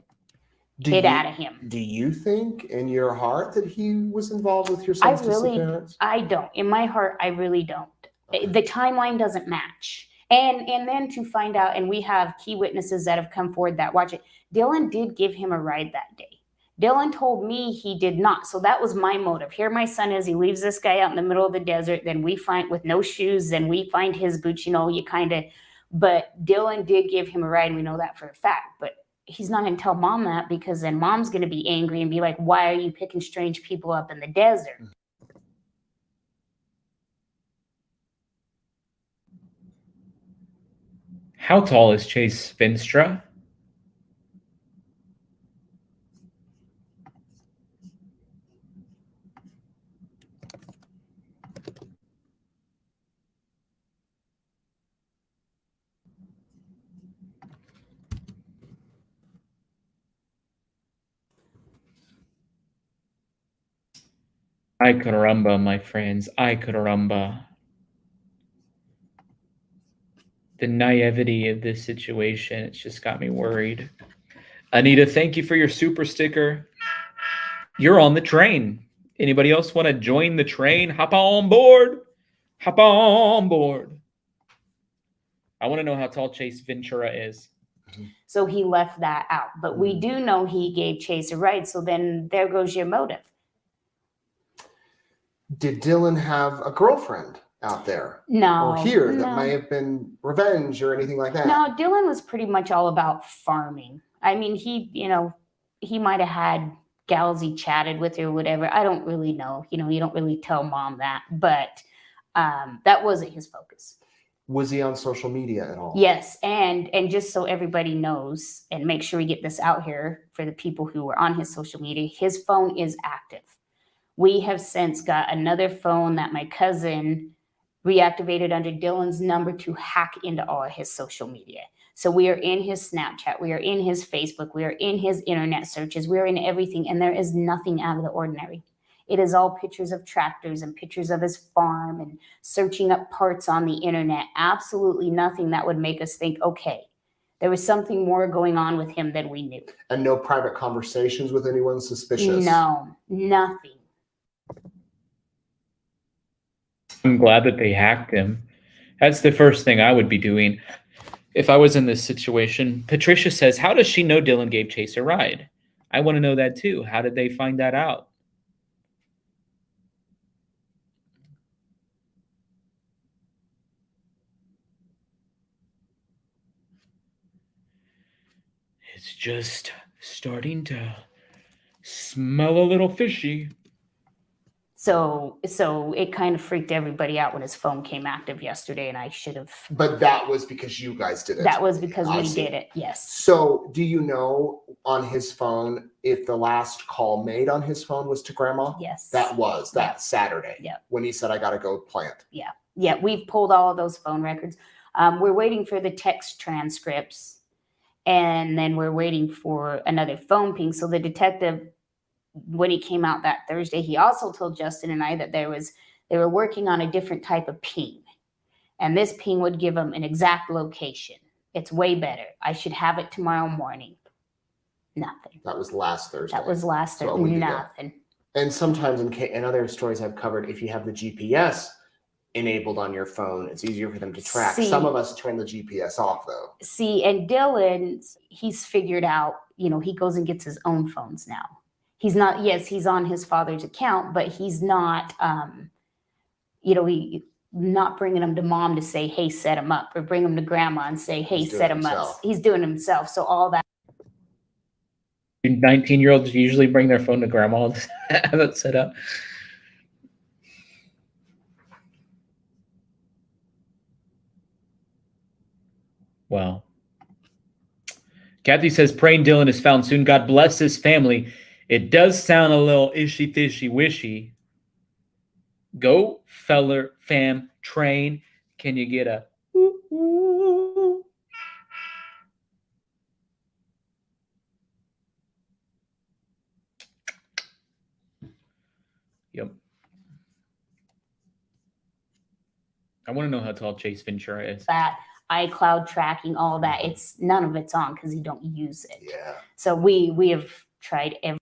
Get out of him. Do you think in your heart that he was involved with your son's disappearance? I don't. In my heart, I really don't. The timeline doesn't match. And then to find out, and we have key witnesses that have come forward that watch it, Dylan did give him a ride that day. Dylan told me he did not. So that was my motive. Here my son is. He leaves this guy out in the middle of the desert. Then we find with no shoes. Then we find his boots. But Dylan did give him a ride. And we know that for a fact. But he's not going to tell mom that, because then mom's going to be angry and be like, why are you picking strange people up in the desert? How tall is Chase Vinstra? Ay caramba, my friends. Ay caramba. The naivety of this situation, it's just got me worried. Anita, thank you for your super sticker. You're on the train. Anybody else want to join the train? Hop on board. Hop on board. I want to know how tall Chase Ventura is. So he left that out. But we do know he gave Chase a ride. So then there goes your motive. Did Dylan have a girlfriend out there? No. Or here that may have been revenge or anything like that? No, Dylan was pretty much all about farming. I mean, he might have had gals he chatted with or whatever. I don't really know. You don't really tell mom that. But that wasn't his focus. Was he on social media at all? Yes. And just so everybody knows, and make sure we get this out here for the people who were on his social media, his phone is active. We have since got another phone that my cousin reactivated under Dylan's number to hack into all of his social media. So we are in his Snapchat, we are in his Facebook, we are in his internet searches, we are in everything, and there is nothing out of the ordinary. It is all pictures of tractors and pictures of his farm and searching up parts on the internet. Absolutely nothing that would make us think, okay, there was something more going on with him than we knew. And no private conversations with anyone suspicious? No, nothing. I'm glad that they hacked him. That's the first thing I would be doing if I was in this situation. Patricia says, how does she know Dylan gave Chase a ride? I want to know that too. How did they find that out? It's just starting to smell a little fishy. So it kind of freaked everybody out when his phone came active yesterday, and I should have. But that was because you guys did it. That was because I we see. did it. Yes. So do you know on his phone if the last call made on his phone was to grandma? Yes. That was that Saturday. Yeah. When he said, I got to go plant. Yeah. Yeah. We've pulled all of those phone records. We're waiting for the text transcripts, and then we're waiting for another phone ping. So the detective, when he came out that Thursday, he also told Justin and I that they were working on a different type of ping, and this ping would give them an exact location. It's way better. I should have it tomorrow morning. Nothing. That was last Thursday. That was last So a Thursday. week ago. Nothing. And sometimes in other stories I've covered, if you have the GPS enabled on your phone, it's easier for them to track. See. Some of us turn the GPS off though. See, and Dylan, he's figured out, he goes and gets his own phones now. He's not, yes, he's on his father's account, but he's not, not bringing them to mom to say, hey, set him up, or bring them to grandma and say, hey, set him up. He's doing it himself. So all that. 19-year-olds usually bring their phone to grandma to have it set up. Wow. Kathy says, praying Dylan is found soon. God bless his family. It does sound a little ishy fishy wishy. Go feller fam train. Can you get a woo, woo? Yep. I want to know how tall Chase Ventura is. That iCloud tracking, all that, none of it's on because you don't use it. Yeah. So we have tried every.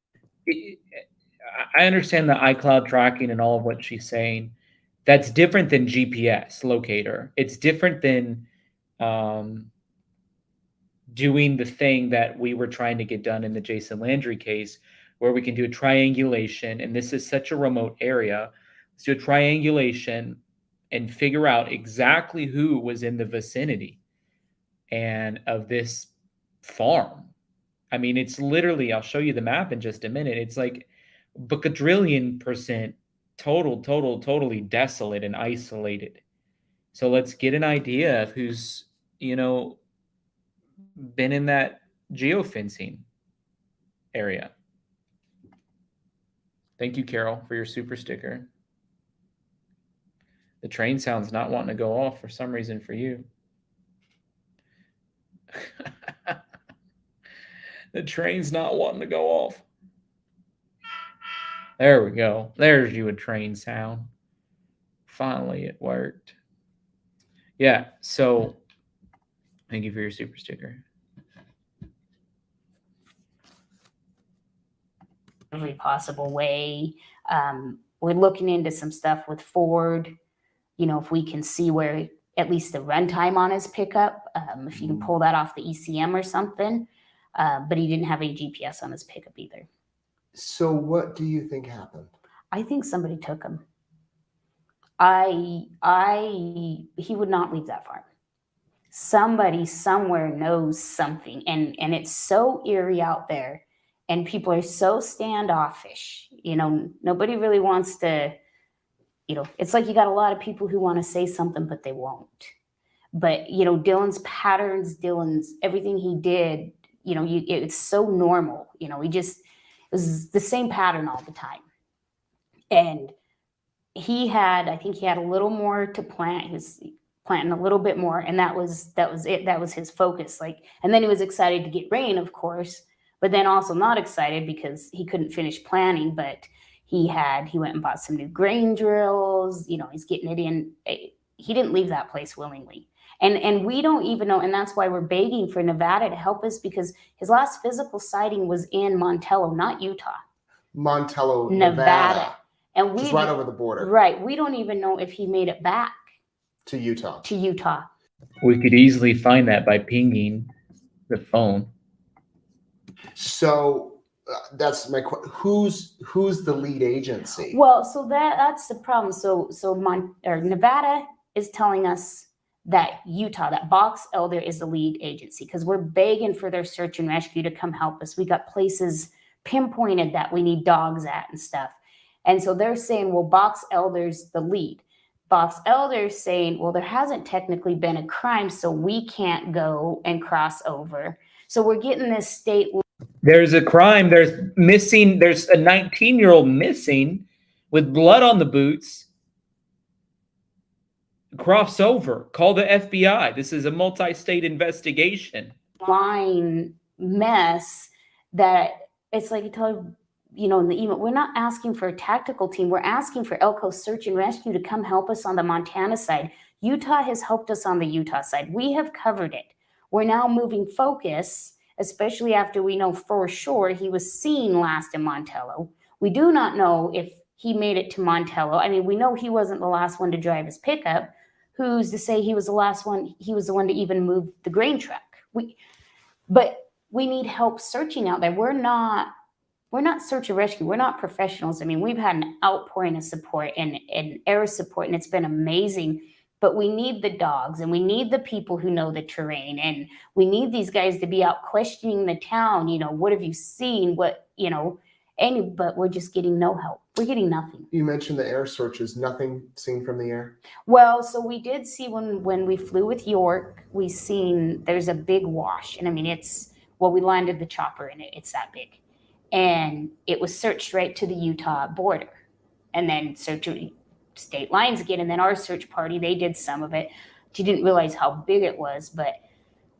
I understand the iCloud tracking and all of what she's saying. That's different than GPS locator. It's different than doing the thing that we were trying to get done in the Jason Landry case, where we can do a triangulation. And this is such a remote area. Let's do a triangulation and figure out exactly who was in the vicinity and of this farm. I mean, it's literally, I'll show you the map in just a minute. It's like bajillion% totally desolate and isolated. So let's get an idea of who's, been in that geofencing area. Thank you, Carol, for your super sticker. The train sound's not wanting to go off for some reason for you. The train's not wanting to go off. There we go. There's you a train sound. Finally, it worked. Yeah, so thank you for your super sticker. Every possible way. We're looking into some stuff with Ford. If we can see where at least the runtime on his pickup, if you can pull that off the ECM or something. But he didn't have any GPS on his pickup either. So what do you think happened? I think somebody took him. He would not leave that farm. Somebody somewhere knows something, and it's so eerie out there, and people are so standoffish. Nobody really wants to. It's like you got a lot of people who want to say something, but they won't. But Dylan's patterns, Dylan's everything he did. It's so normal. It was the same pattern all the time. And I think he had a little more to plant. He was planting a little bit more, and that was it. That was his focus. And then he was excited to get rain, of course, but then also not excited because he couldn't finish planting. But he went and bought some new grain drills. He's getting it in. He didn't leave that place willingly. And we don't even know, and that's why we're begging for Nevada to help us, because his last physical sighting was in Montello, not Utah. Montello, Nevada. And just right over the border. Right. We don't even know if he made it back to Utah. We could easily find that by pinging the phone. So that's my question. Who's the lead agency? Well, so that's the problem. So Nevada is telling us that Utah, that Box Elder is the lead agency, because we're begging for their search and rescue to come help us. We got places pinpointed that we need dogs at and stuff. And so they're saying, well, Box Elder's the lead. Box Elder's saying, well, there hasn't technically been a crime, so we can't go and cross over. So we're getting this state. There's a crime. There's a 19-year-old missing with blood on the boots. Cross over. Call the FBI. This is a multi-state investigation. Line mess that it's like you tell in the email, we're not asking for a tactical team. We're asking for Elko Search and Rescue to come help us on the Montana side. Utah has helped us on the Utah side. We have covered it. We're now moving focus, especially after we know for sure he was seen last in Montello. We do not know if he made it to Montello. I mean, we know he wasn't the last one to drive his pickup. Who's to say he was the last one? He was the one to even move the grain truck. But we need help searching out there. We're not search and rescue. We're not professionals. I mean, we've had an outpouring of support and air support, and it's been amazing. But we need the dogs, and we need the people who know the terrain, and we need these guys to be out questioning the town. What have you seen? But we're just getting no help. We're getting nothing. You mentioned the air searches. Nothing seen from the air? Well, so we did see when we flew with York, we seen there's a big wash. And I mean, we landed the chopper in it. It's that big. And it was searched right to the Utah border. And then searched state lines again. And then our search party, they did some of it. She didn't realize how big it was, but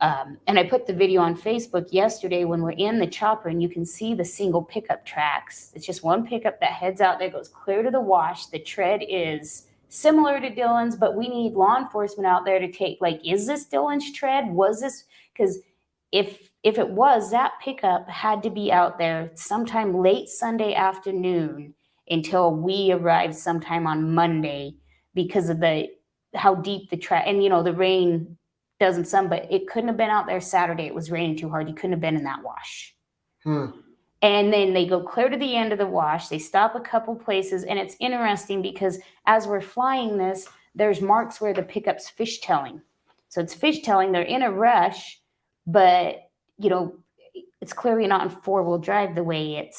and I put the video on Facebook yesterday when we're in the chopper, and you can see the single pickup tracks. It's just one pickup that heads out there, goes clear to the wash. The tread is similar to Dylan's, but we need law enforcement out there to take, is this Dylan's tread? Was this? Because if it was, that pickup had to be out there sometime late Sunday afternoon until we arrived sometime on Monday because of how deep the track, and the rain does in some, but it couldn't have been out there Saturday. It was raining too hard. You couldn't have been in that wash. And then they go clear to the end of the wash. They stop a couple places, and it's interesting because as we're flying this, there's marks where the pickup's fishtailing. So it's fishtailing. They're in a rush, but it's clearly not in four-wheel drive the way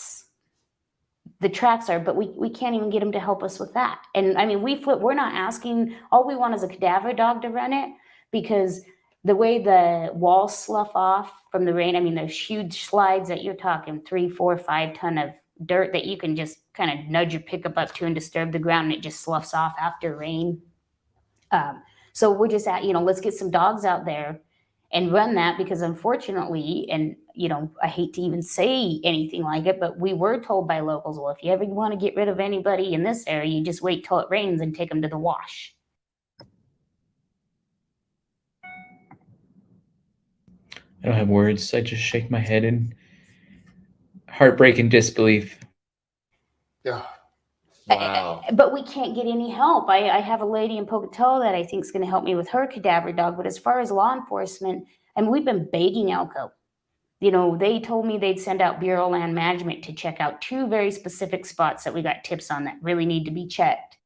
the tracks are, but we can't even get them to help us with that. And I mean, we're not asking, all we want is a cadaver dog to run it, because the way the walls slough off from the rain, I mean, there's huge slides that you're talking 3, 4, 5 ton of dirt that you can just kind of nudge your pickup up to and disturb the ground, and it just sloughs off after rain. So we're just let's get some dogs out there and run that, because unfortunately, and I hate to even say anything like it, but we were told by locals, well, if you ever want to get rid of anybody in this area, you just wait till it rains and take them to the wash. I don't have words. I just shake my head in heartbreak and disbelief. Yeah. Wow. But we can't get any help. I have a lady in Pocatello that I think is going to help me with her cadaver dog. But as far as law enforcement, and we've been begging Elko. They told me they'd send out Bureau of Land Management to check out 2 very specific spots that we got tips on that really need to be checked.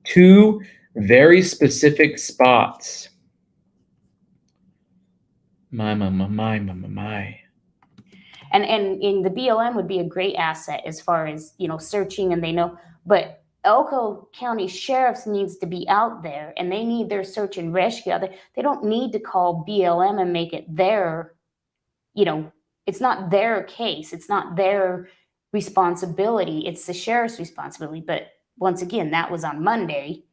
2 very specific spots. My. And in the BLM would be a great asset as far as, searching, and they know, but Elko County Sheriff's needs to be out there, and they need their search and rescue out there. They don't need to call BLM and make it their, it's not their case. It's not their responsibility. It's the sheriff's responsibility. But once again, that was on Monday,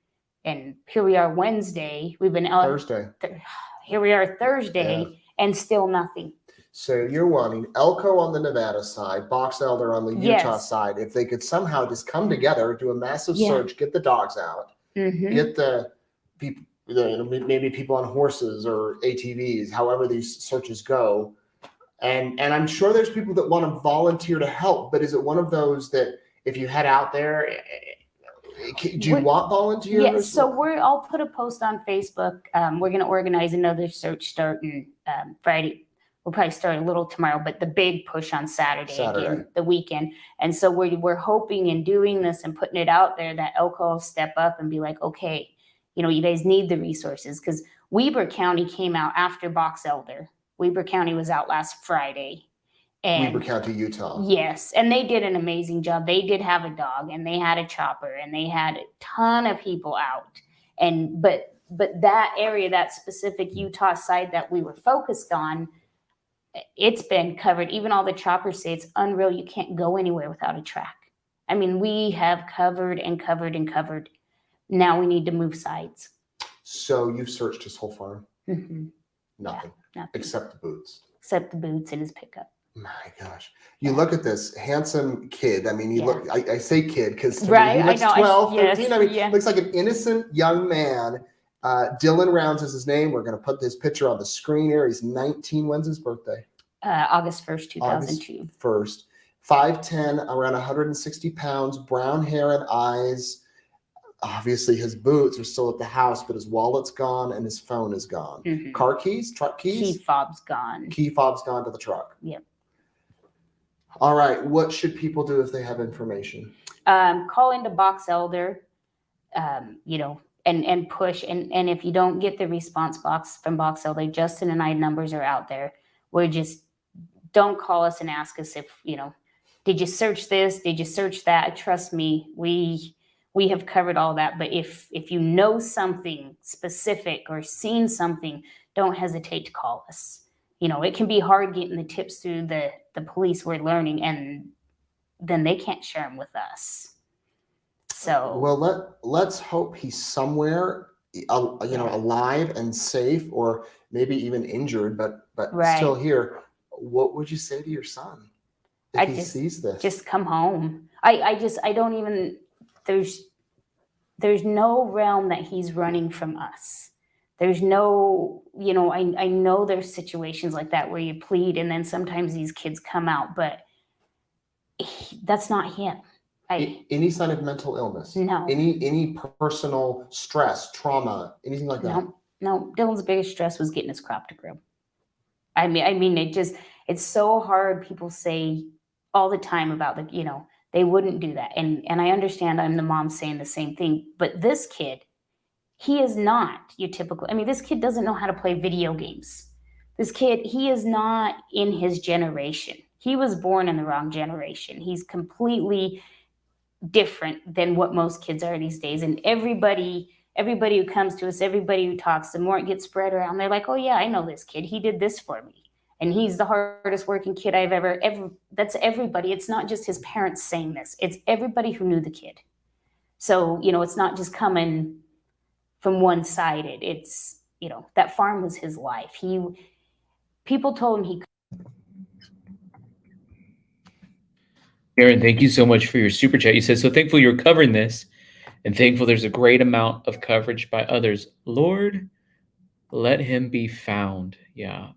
and here we are Wednesday. We've been Thursday. Here we are Thursday. And still nothing. So you're wanting Elko on the Nevada side, Box Elder on the Utah side. If they could somehow just come together, do a massive search, get the dogs out, get the people, maybe people on horses or ATVs, however these searches go. And I'm sure there's people that want to volunteer to help, but is it one of those that if you head out there, do you want volunteers? Yes, so I'll put a post on Facebook. We're going to organize another search starting Friday. We'll probably start a little tomorrow, but the big push on Saturday. Again, the weekend. And so we're hoping in doing this and putting it out there that Elko will step up and be like, okay, you guys need the resources, because Weber County came out after Box Elder. Weber County was out last Friday, And Weber County, Utah. yes, and they did an amazing job. They did have a dog, and they had a chopper, and they had a ton of people out. And but that area, that specific Utah side that we were focused on, it's been covered. Even all the choppers say it's unreal. You can't go anywhere without a track. I mean, we have covered and covered and covered. Now we need to move sides. So you've searched his whole farm? Mm-hmm. Nothing. Nothing. Except the boots. Except the boots and his pickup. My gosh. You look at this handsome kid. I mean, you Yeah. look, I say kid because Right, he looks I know. 12, Yes, 13. I mean, yeah. looks like an innocent young man. Dylan Rounds is his name. We're going to put this picture on the screen here. He's 19. When's his birthday? August 1st, 2002. August 1st. 5'10", around 160 pounds, brown hair and eyes. Obviously, his boots are still at the house, but his wallet's gone and his phone is gone. Mhm. Car keys, truck Key keys? fob's gone. Key fob's gone to the truck. Yep. All right. What should people do if they have information? Call into Box Elder, and push. And if you don't get the response box from Box Elder, Justin and I numbers are out there. We're just, don't call us and ask us if, did you search this? Did you search that? Trust me, we have covered all that. But if you know something specific or seen something, don't hesitate to call us. It can be hard getting the tips through the police, we're learning, and then they can't share them with us. So Well, let's hope he's somewhere, alive and safe, or maybe even injured, but Right. still here. What would you say to your son if he sees this? just come home. I don't even, there's no realm that he's running from us. There's no, I know there's situations like that where you plead and then sometimes these kids come out, but that's not him. Any sign of mental illness? No. Any personal stress, trauma, anything like that? No. Dylan's biggest stress was getting his crop to grow. I mean, it's so hard. People say all the time about they wouldn't do that. And I understand I'm the mom saying the same thing, but this kid, he is not your typical, this kid doesn't know how to play video games. This kid, he is not in his generation. He was born in the wrong generation. He's completely different than what most kids are these days. And everybody who comes to us, everybody who talks, the more it gets spread around, they're like, oh yeah, I know this kid. He did this for me. And he's the hardest working kid I've ever, that's everybody. It's not just his parents saying this. It's everybody who knew the kid. So, it's not just coming from one-sided. It's, that farm was his life. People told him he. Aaron, thank you so much for your super chat. You said, so thankful you're covering this and thankful there's a great amount of coverage by others. Lord, let him be found. Yeah,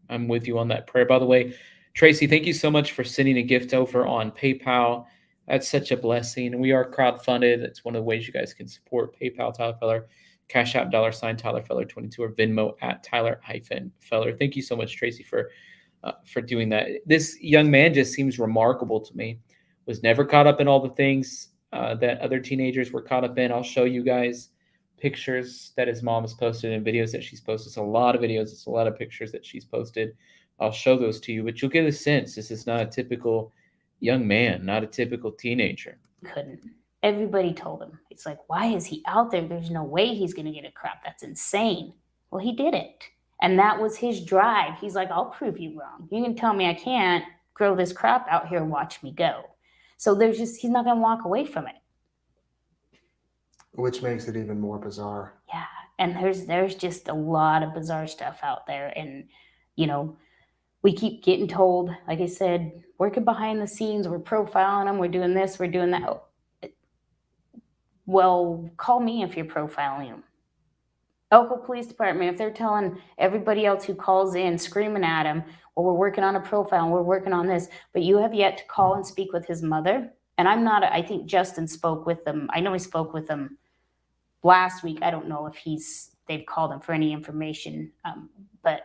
I'm with you on that prayer. By the way, Tracy, thank you so much for sending a gift over on PayPal. That's such a blessing. We are crowdfunded. It's one of the ways you guys can support PayPal, Tyler Feller, Cash App, $, Tyler Feller 22, or Venmo at Tyler-Feller. Thank you so much, Tracy, for doing that. This young man just seems remarkable to me. Was never caught up in all the things that other teenagers were caught up in. I'll show you guys pictures that his mom has posted and videos that she's posted. It's a lot of videos. It's a lot of pictures that she's posted. I'll show those to you, but you'll get a sense this is not a typical young man, not a typical teenager. Couldn't. Everybody told him. It's like, why is he out there? There's no way he's going to get a crop. That's insane. Well, he did it. And that was his drive. He's like, I'll prove you wrong. You can tell me I can't grow this crop out here. Watch me go. So he's not going to walk away from it. Which makes it even more bizarre. Yeah. And there's just a lot of bizarre stuff out there. And, we keep getting told, like I said, working behind the scenes, we're profiling them, we're doing this, we're doing that. Well, call me if you're profiling them. Elko Police Department, if they're telling everybody else who calls in, screaming at him, well, we're working on a profile, and we're working on this, but you have yet to call and speak with his mother. And I think Justin spoke with them. I know he spoke with them last week. I don't know if they've called him for any information, but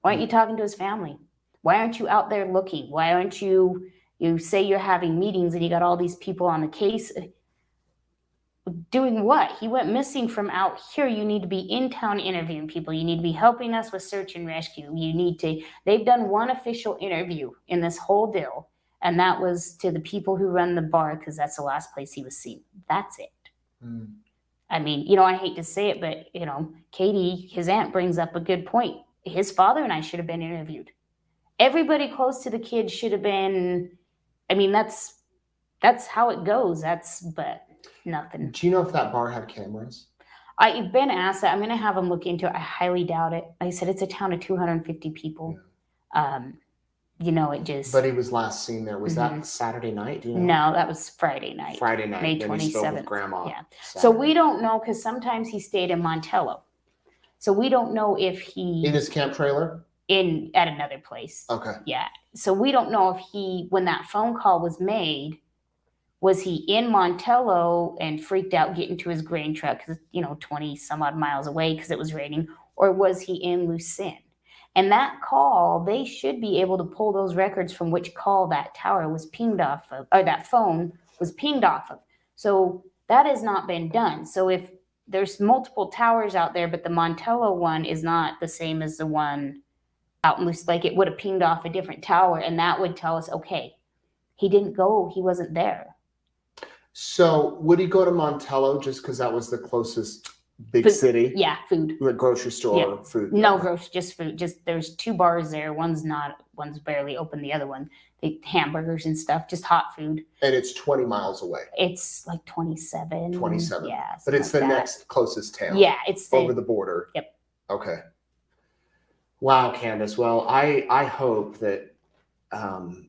why aren't you talking to his family? Why aren't you out there looking? Why aren't you say you're having meetings and you got all these people on the case? Doing what? He went missing from out here. You need to be in town interviewing people. You need to be helping us with search and rescue. They've done one official interview in this whole deal, and that was to the people who run the bar, because that's the last place he was seen. That's it. I mean, I hate to say it, but, Katie, his aunt, brings up a good point. His father and I should have been interviewed. Everybody close to the kid should have been. I mean, that's how it goes. But nothing. Do you know if that bar had cameras? I've been asked that. I'm going to have them look into it. I highly doubt it. Like I said, it's a town of 250 people. Yeah. It just. But he was last seen there. Was that Saturday night? Do you know? No, that was Friday night. Friday night. May Then he spoke 27th. with Grandma. Yeah. Saturday. So we don't know, because sometimes he stayed in Montello. So we don't know if he. In his camp trailer? At another place. Okay. Yeah. So we don't know if when that phone call was made, was he in Montello and freaked out getting to his grain truck, 20 some odd miles away because it was raining, or was he in Lucin? And that call, they should be able to pull those records from which call that tower was pinged off of, or that phone was pinged off of. So that has not been done. So if there's multiple towers out there, but the Montello one is not the same as the one out in Lucin, like it would have pinged off a different tower, and that would tell us, okay, he didn't go, he wasn't there. So would he go to Montello just because that was the closest big city? Yeah, food. Like grocery store, food. No grocery, just food. Just there's 2 bars there. One's barely open. The other one, they hamburgers and stuff, just hot food. And it's 20 miles away. It's like 27. 27. Yeah. But it's like the that. next closest town. Yeah, it's over the border. Yep. Okay. Wow, Candace. Well, I hope that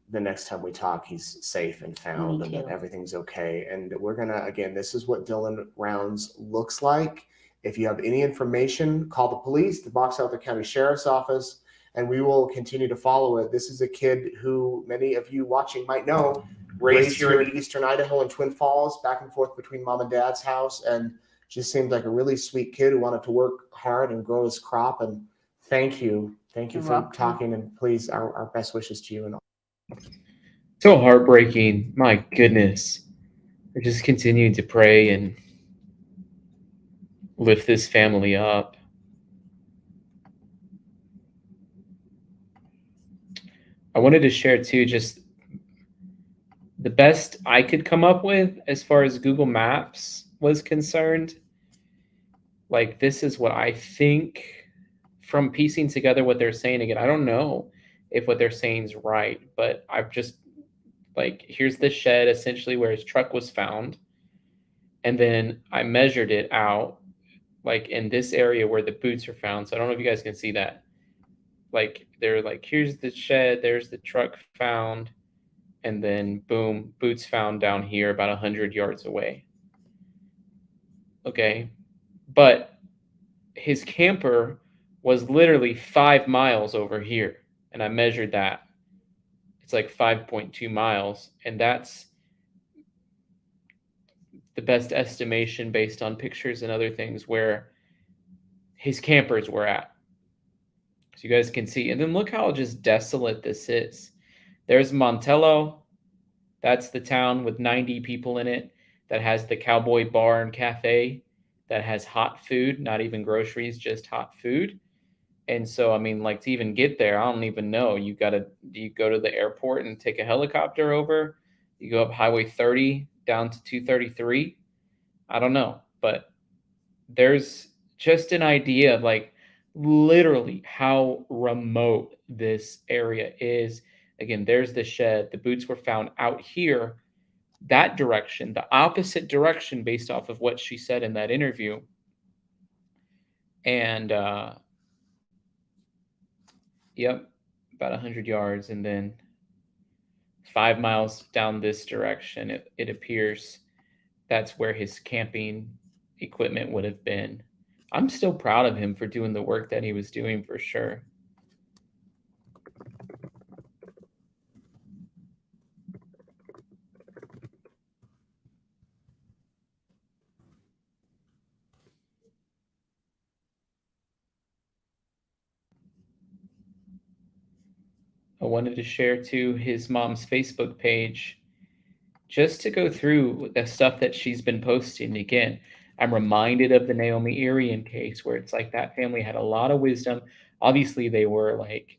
the next time we talk, he's safe and found and that everything's okay. And we're going to, again, this is what Dylan Rounds looks like. If you have any information, call the police, the Box Elder County Sheriff's Office, and we will continue to follow it. This is a kid who many of you watching might know, raised here in Eastern Idaho in Twin Falls, back and forth between mom and dad's house, and just seemed like a really sweet kid who wanted to work hard and grow his crop. And thank you for talking, and please, our best wishes to you and all. So heartbreaking. My goodness. We're just continuing to pray and lift this family up. I wanted to share too, just the best I could come up with as far as Google Maps was concerned. Like, this is what I think from piecing together what they're saying. Again, I don't know if what they're saying is right, but I've just, like, here's the shed essentially where his truck was found. And then I measured it out, like in this area where the boots are found. So I don't know if you guys can see that. Like, they're like, here's the shed, there's the truck found, and then boom, boots found down here about 100 yards away. Okay. But his camper was literally 5 miles over here. And I measured that. It's like 5.2 miles. And that's the best estimation based on pictures and other things where his campers were at. So you guys can see. And then look how just desolate this is. There's Montello. That's the town with 90 people in it that has the Cowboy Bar and Cafe that has hot food, not even groceries, just hot food. And so, I mean, like, to even get there, I don't even know. You go to the airport and take a helicopter over? You go up Highway 30 down to 233? I don't know. But there's just an idea of, like, literally how remote this area is. Again, there's the shed. The boots were found out here. That direction, the opposite direction based off of what she said in that interview. And, yep, about 100 yards. And then 5 miles down this direction, it appears that's where his camping equipment would have been. I'm still proud of him for doing the work that he was doing, for sure. I wanted to share too his mom's Facebook page. just to go through the stuff that she's been posting again. I'm reminded of the Naomi Arian case where it's like that family had a lot of wisdom. Obviously, they were like,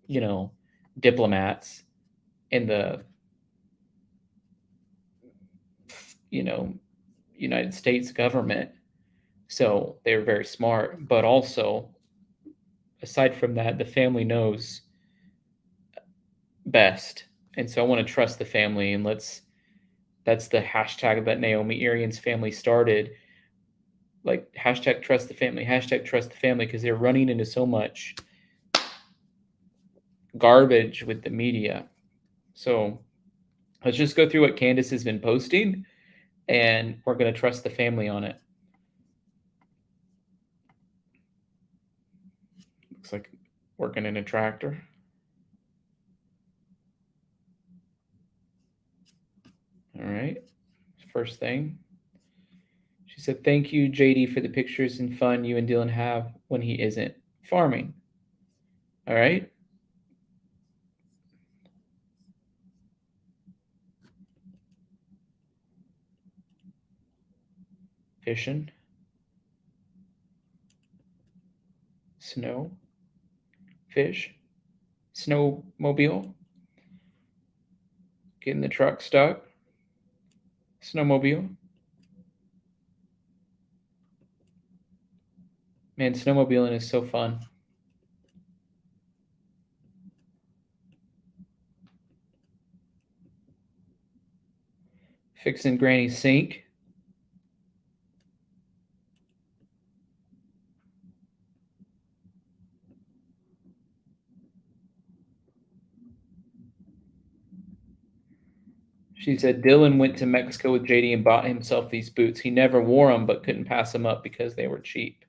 you know, diplomats in the, you know, United States government. So they were very smart. But also, aside from that, the family knows best. And so I want to trust the family. And that's the hashtag that Naomi Arian's family started. Like hashtag trust the family, because they're running into so much garbage with the media. So let's just go through what Candace has been posting, and we're going to trust the family on it. Looks like working in a tractor. All right. First thing. She said, thank you, JD, for the pictures and fun you and Dylan have when he isn't farming. All right. Fishing. Snow. Fish. Snowmobile. Getting the truck stuck. Snowmobile. Man, snowmobiling is so fun. Fixing Granny's sink. She said Dylan went to Mexico with JD and bought himself these boots. He never wore them, but couldn't pass them up because they were cheap.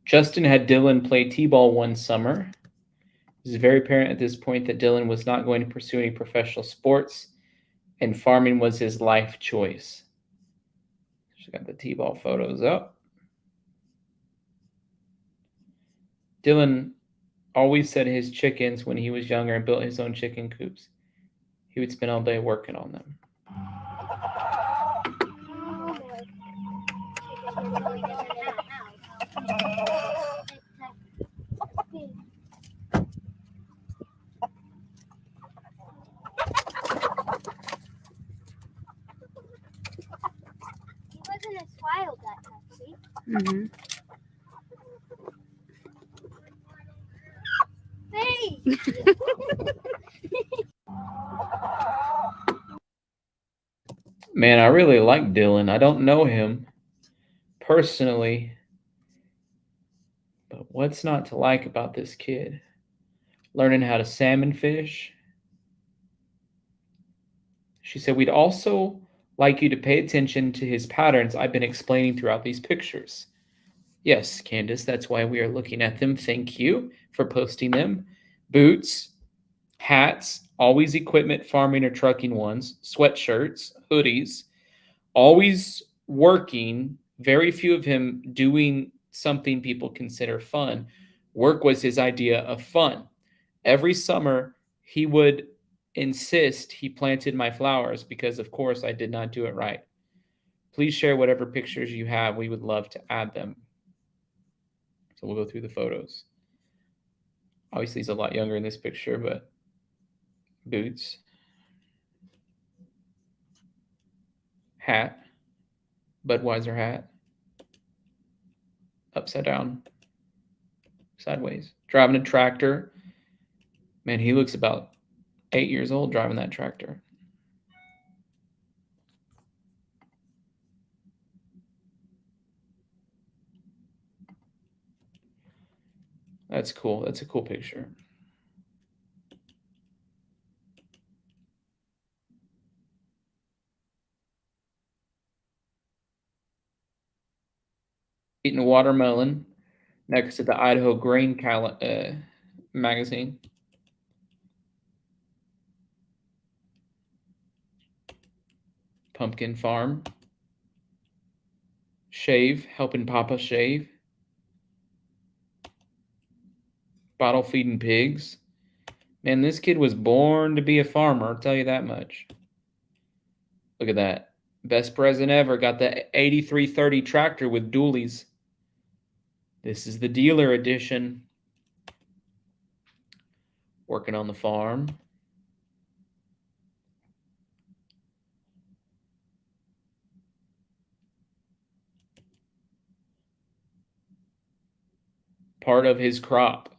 Justin had Dylan play t-ball one summer. It was very apparent at this point that Dylan was not going to pursue any professional sports, and farming was his life choice. She's got the t-ball photos up. Dylan always fed his chickens when he was younger and built his own chicken coops. He would spend all day working on them. Mm-hmm. Hey! Man, I really like Dylan. I don't know him personally, but what's not to like about this kid? Learning how to salmon fish. She said, we'd also like you to pay attention to his patterns I've been explaining throughout these pictures. Yes, Candace, that's why we are looking at them. Thank you for posting them. Boots, hats, always equipment, farming or trucking ones, sweatshirts, hoodies, always working, very few of him doing something people consider fun. Work was his idea of fun. Every summer, he would insist he planted my flowers because, of course, I did not do it right. Please share whatever pictures you have. We would love to add them. So we'll go through the photos. Obviously, he's a lot younger in this picture, but boots, hat, Budweiser hat, upside down, sideways, driving a tractor. Man, he looks about 8 years old driving that tractor. That's cool. That's a cool picture. Eating a watermelon next to the Idaho Grain magazine. Pumpkin farm. Shave, helping Papa shave. Bottle feeding pigs. Man, this kid was born to be a farmer, I'll tell you that much. Look at that. Best present ever. Got the 8330 tractor with dualies. This is the dealer edition. Working on the farm. Part of his crop.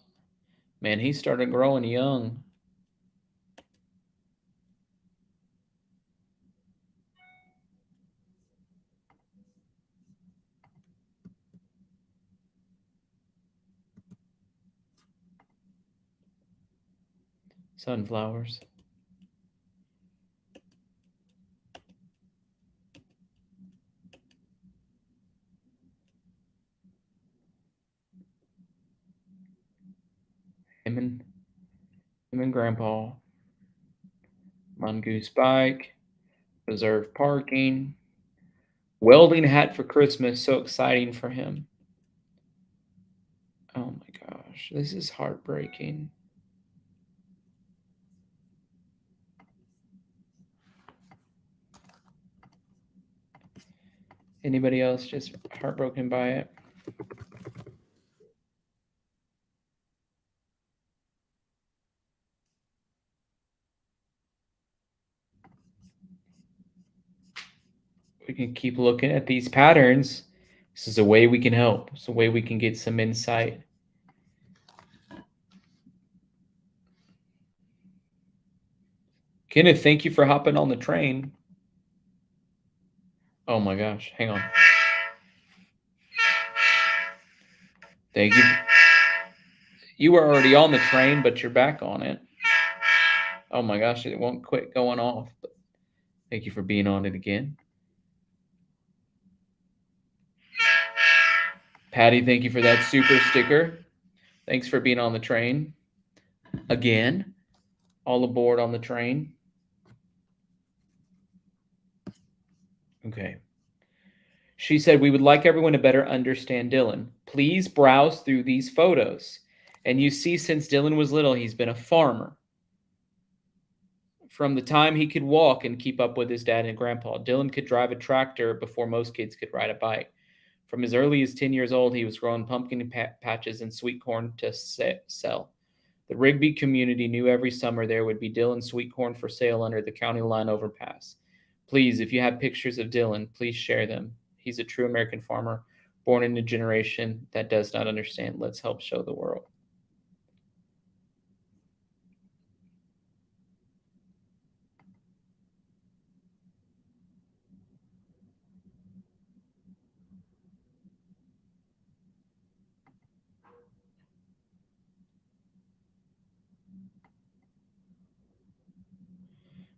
Man, he started growing young. Sunflowers. Him and Grandpa. Mongoose bike. Reserved parking. Welding hat for Christmas. So exciting for him. Oh my gosh. This is heartbreaking. Anybody else just heartbroken by it? We can keep looking at these patterns. This is a way we can help. It's a way we can get some insight. Kenneth, thank you for hopping on the train. Oh my gosh, hang on. Thank you. You were already on the train, but you're back on it. Oh my gosh, it won't quit going off. But thank you for being on it again. Patty, thank you for that super sticker. Thanks for being on the train. Again, all aboard on the train. Okay. She said, we would like everyone to better understand Dylan. Please browse through these photos. And you see, since Dylan was little, he's been a farmer. From the time he could walk and keep up with his dad and grandpa, Dylan could drive a tractor before most kids could ride a bike. From as early as 10 years old, he was growing pumpkin patches and sweet corn to sell. The Rigby community knew every summer there would be Dylan sweet corn for sale under the county line overpass. Please, if you have pictures of Dylan, please share them. He's a true American farmer, born in a generation that does not understand. Let's help show the world.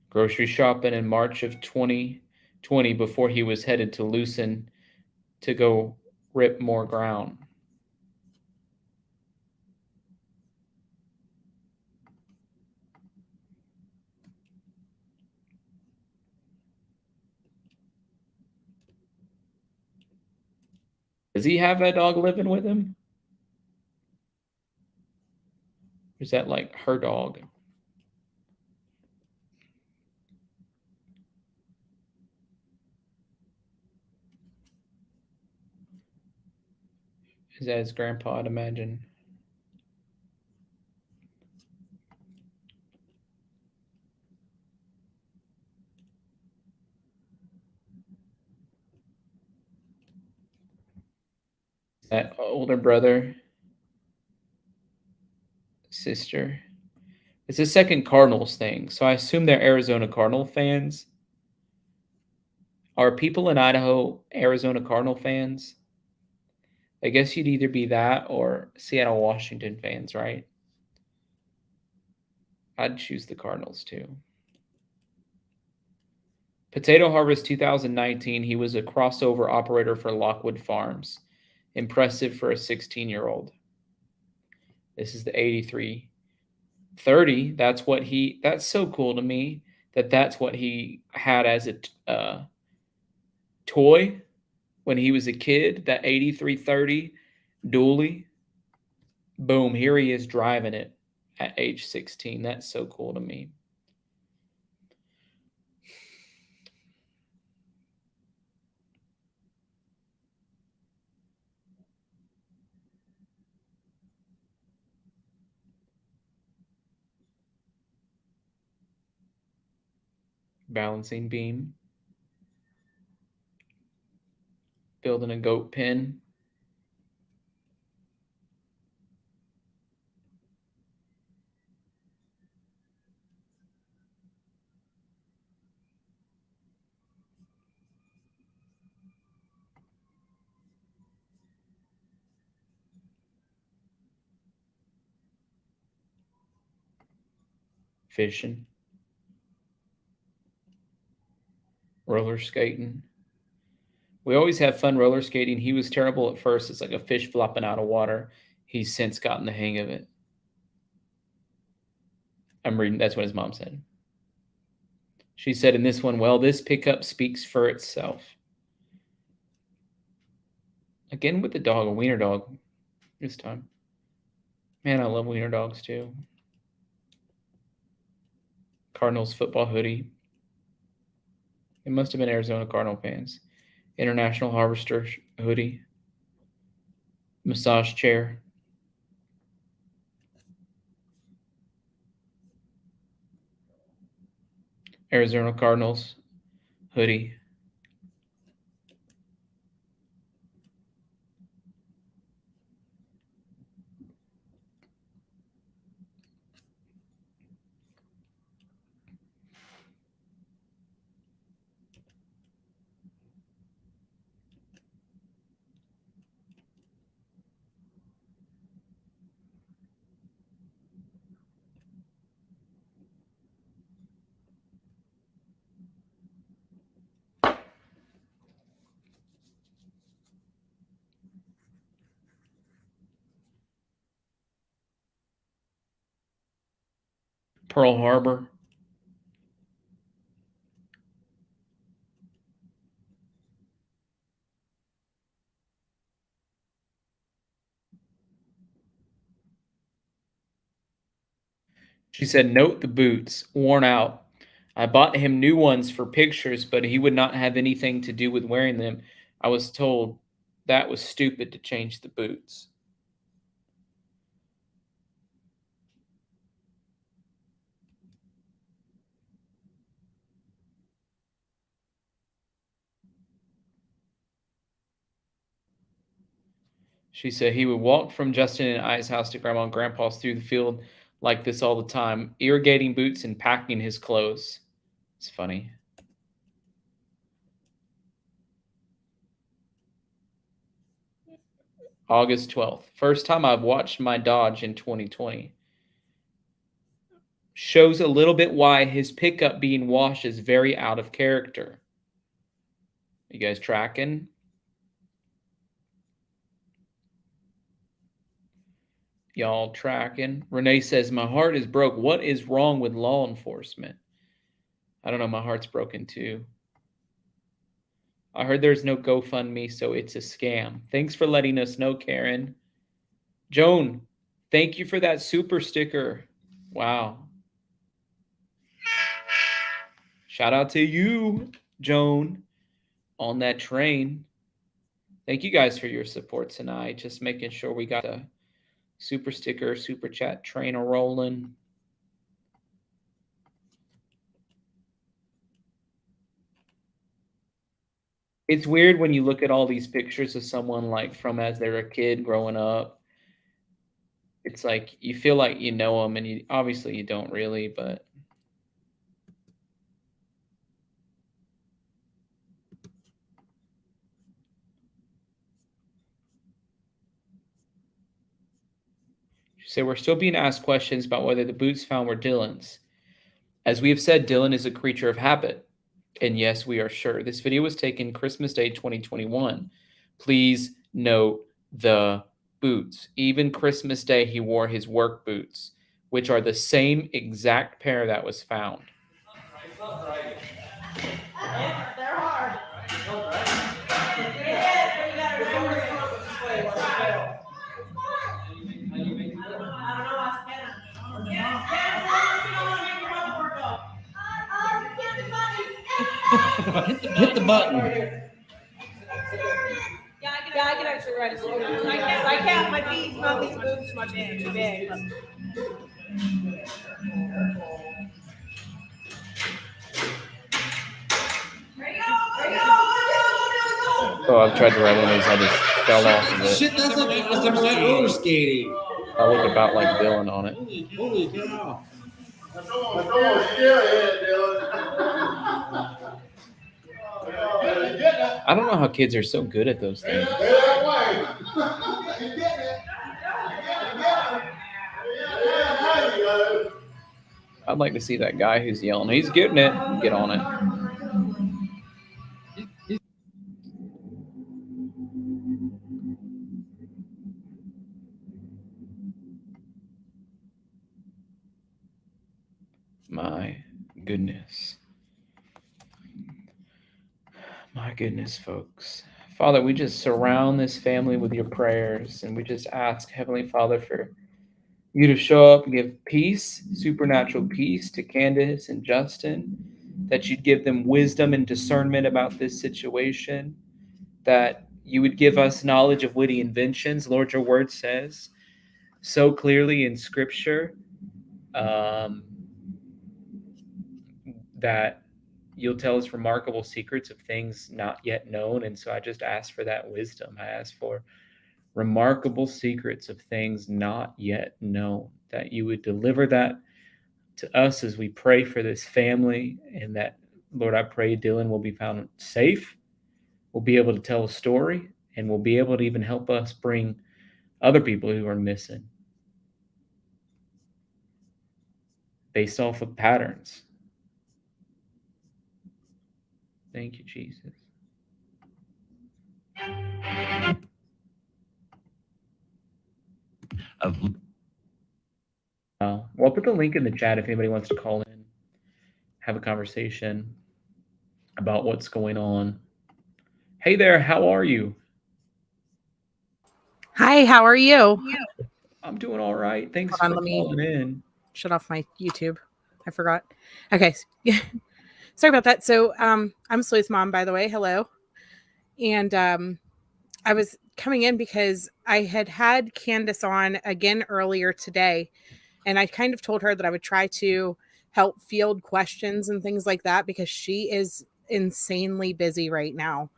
Grocery shopping in March of 2020 before he was headed to Lucin to go rip more ground. Does he have a dog living with him? Or is that like her dog? Is that his grandpa, I'd imagine. That older brother, sister, It's a second Cardinals thing, so I assume they're Arizona Cardinal fans. Are people in Idaho Arizona Cardinal fans? I guess you'd either be that or Seattle Washington fans, right? I'd choose the Cardinals too. Potato Harvest 2019, he was a crossover operator for Lockwood Farms. Impressive for a 16-year-old. This is the 8330. That's so cool to me that's what he had as a toy when he was a kid, that 8330 dually. Boom, here he is driving it at age 16. That's so cool to me. Balancing beam. Building a goat pen. Fishing. Roller skating. We always have fun roller skating. He was terrible at first. It's like a fish flopping out of water. He's since gotten the hang of it. I'm reading. That's what his mom said. She said in this one, well, this pickup speaks for itself. Again with the dog, a wiener dog this time. Man, I love wiener dogs too. Cardinals football hoodie. It must have been Arizona Cardinal fans. International Harvester hoodie. Massage chair. Arizona Cardinals hoodie. Pearl Harbor. She said, note the boots, worn out. I bought him new ones for pictures, but he would not have anything to do with wearing them. I was told that was stupid to change the boots. She said he would walk from Justin and I's house to Grandma and Grandpa's through the field like this all the time, irrigating boots and packing his clothes. It's funny. August 12th. First time I've watched my Dodge in 2020. Shows a little bit why his pickup being washed is very out of character. You guys tracking? Y'all tracking? Renee says, my heart is broke. What is wrong with law enforcement? I don't know. My heart's broken too. I heard there's no GoFundMe, so it's a scam. Thanks for letting us know, Karen. Joan, thank you for that super sticker. Wow. Shout out to you, Joan, on that train. Thank you guys for your support tonight. Just making sure we got a super sticker, super chat train rolling. It's weird when you look at all these pictures of someone like from as they're a kid growing up. it's like you feel like you know them, and you obviously you don't really, but you say we're still being asked questions about whether the boots found were Dylan's. As we have said, Dylan is a creature of habit. And yes, we are sure. This video was taken Christmas Day 2021. Please note the boots. Even Christmas Day, he wore his work boots, which are the same exact pair that was found. They're hard. Hit the button. Yeah, I can actually ride a scooter. I can't. My feet, not these boots, too much in, too big. Oh, I've tried to ride one of these. I just fell off of it. Shit, that's like roller skating. I look about like Dylan on it. Holy cow. I don't know how kids are so good at those things. I'd like to see that guy who's yelling, he's getting it, get on it. My goodness. My goodness, folks. Father, we just surround this family with your prayers, and we just ask, Heavenly Father, for you to show up and give peace, supernatural peace to Candace and Justin, that you'd give them wisdom and discernment about this situation, that you would give us knowledge of witty inventions. Lord, your word says so clearly in Scripture that you'll tell us remarkable secrets of things not yet known. And so I just ask for that wisdom. I ask for remarkable secrets of things not yet known, that you would deliver that to us as we pray for this family. And that, Lord, I pray Dylan will be found safe, will be able to tell a story, and will be able to even help us bring other people who are missing based off of patterns. Thank you, Jesus. Well, I'll put the link in the chat if anybody wants to call in, have a conversation about what's going on. Hey there, how are you? Hi, how are you? I'm doing all right. Thanks Hold on, for let me calling in. shut off my YouTube. I forgot. Okay. Sorry about that. So I'm Sleuth Mom, by the way. Hello. And I was coming in because I had Candace on again earlier today. And I kind of told her that I would try to help field questions and things like that because she is insanely busy right now.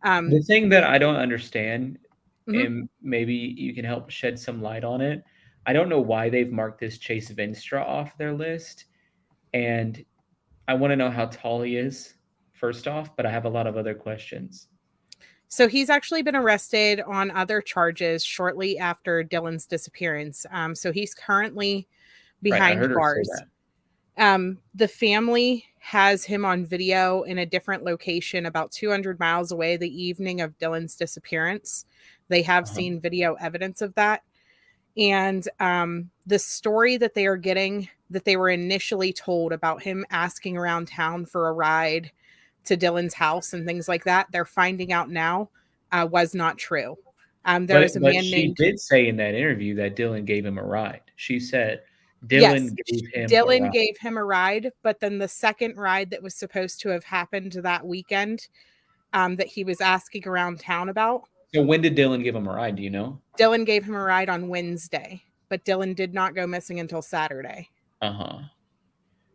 The thing that I don't understand, and maybe you can help shed some light on it, I don't know why they've marked this Chase Vinstra off their list. And I want to know how tall he is, first off, but I have a lot of other questions. So he's actually been arrested on other charges shortly after Dylan's disappearance. So he's currently behind bars. The family has him on video in a different location about 200 miles away the evening of Dylan's disappearance. They have seen video evidence of that. And the story that they are getting, that they were initially told about him asking around town for a ride to Dylan's house and things like that, they're finding out now was not true. There is a man named. She did say in that interview that Dylan gave him a ride. She said Dylan gave him a ride, but then the second ride that was supposed to have happened that weekend that he was asking around town about. So when did Dylan give him a ride? Do you know? Dylan gave him a ride on Wednesday, but Dylan did not go missing until Saturday.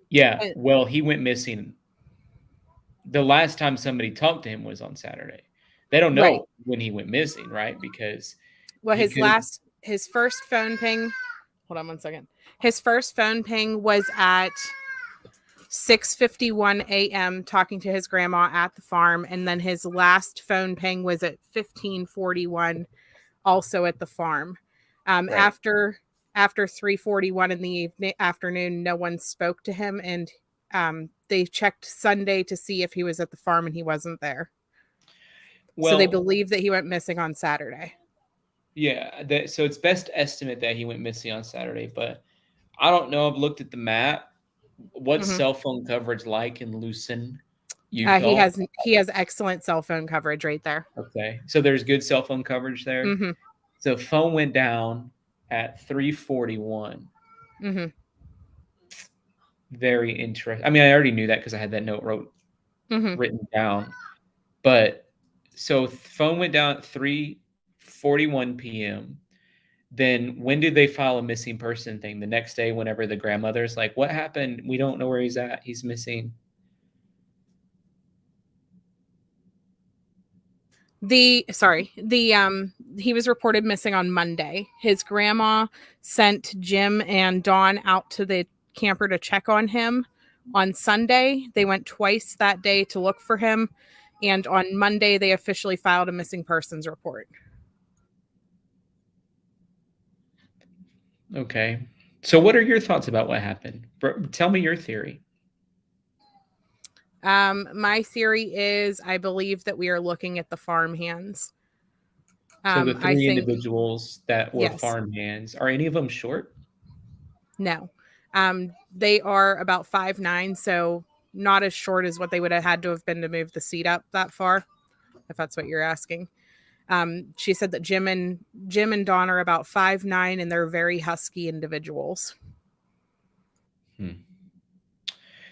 Yeah. Well, he went missing. The last time somebody talked to him was on Saturday. They don't know when he went missing, right? Because his first phone ping hold on one second. His first phone ping was at 6:51 a.m. talking to his grandma at the farm, and then his last phone ping was at 15:41, also at the farm. Right. After 3:41 in the afternoon, no one spoke to him, and they checked Sunday to see if he was at the farm, and he wasn't there. So they Well, believe that he went missing on Saturday. yeah, so it's best estimate that he went missing on Saturday, but I don't know. I've looked at the map. What's Mhm. cell phone coverage like in Lucin, Utah? He has excellent cell phone coverage right there. Okay, so there's good cell phone coverage there. Mm-hmm. So phone went down at 3:41. Mm-hmm. Very interesting. I mean, I already knew that because I had that note written down. But so phone went down at 3:41 p.m. Then when did they file a missing person thing? The next day, whenever the grandmother's like, "What happened? We don't know where he's at. He's missing." He was reported missing on Monday. His grandma sent Jim and Dawn out to the camper to check on him on Sunday. They went twice that day to look for him, and on Monday they officially filed a missing persons report. Okay. So what are your thoughts about what happened? Tell me your theory. My theory is I believe that we are looking at the farm hands. So the three individuals that were farm hands, are any of them short? No. They are about 5'9", so not as short as what they would have had to have been to move the seat up that far, if that's what you're asking. She said that Jim and Dawn are about 5'9", and they're very husky individuals.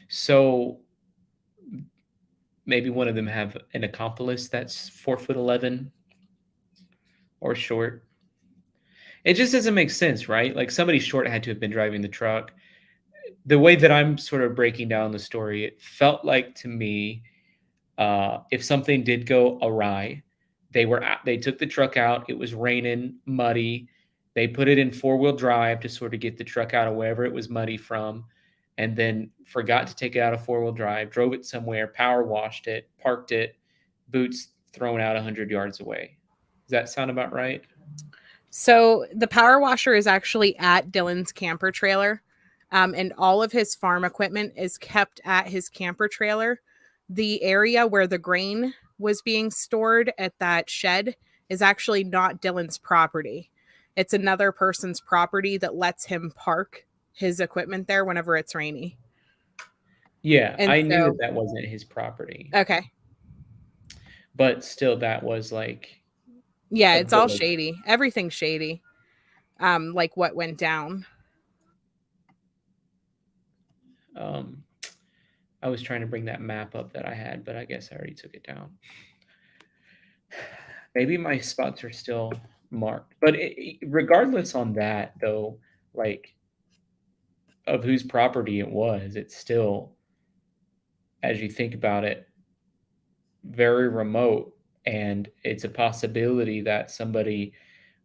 So maybe one of them have an accomplice that's 4'11" or short. It just doesn't make sense, right? Like somebody short had to have been driving the truck. The way that I'm sort of breaking down the story, it felt like to me, if something did go awry, they took the truck out. It was raining, muddy. They put it in 4-wheel drive to sort of get the truck out of wherever it was muddy from, and then forgot to take it out of 4-wheel drive, drove it somewhere, power washed it, parked it, boots thrown out 100 yards away. Does that sound about right? So the power washer is actually at Dylan's camper trailer, and all of his farm equipment is kept at his camper trailer. The area where the grain was being stored at that shed is actually not Dylan's property. It's another person's property that lets him park his equipment there whenever it's rainy. Yeah, I knew that wasn't his property. Okay. But still, that was like... Yeah, it's all shady. Everything's shady. Like what went down. I was trying to bring that map up that I had, but I guess I already took it down. Maybe my spots are still marked. But regardless on that, though, like, of whose property it was, it's still, as you think about it, very remote. And it's a possibility that somebody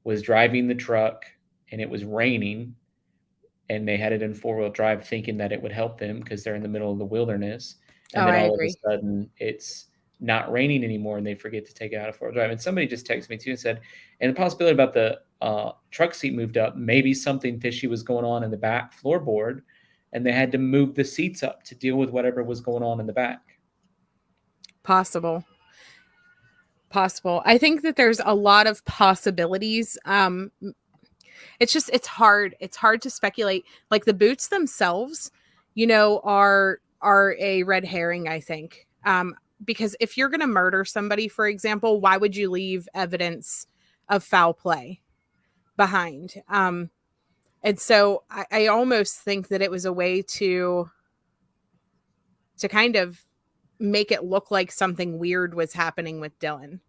was driving the truck and it was raining and they had it in 4-wheel drive thinking that it would help them because they're in the middle of the wilderness. And then all of a sudden it's not raining anymore and they forget to take it out of 4-wheel drive. And somebody just texted me too and said, and the possibility about the truck seat moved up, maybe something fishy was going on in the back floorboard and they had to move the seats up to deal with whatever was going on in the back. Possible. I think that there's a lot of possibilities. It's hard to speculate. Like the boots themselves, are a red herring, I think. Because if you're going to murder somebody, for example, why would you leave evidence of foul play behind? And so I almost think that it was a way to kind of make it look like something weird was happening with Dylan.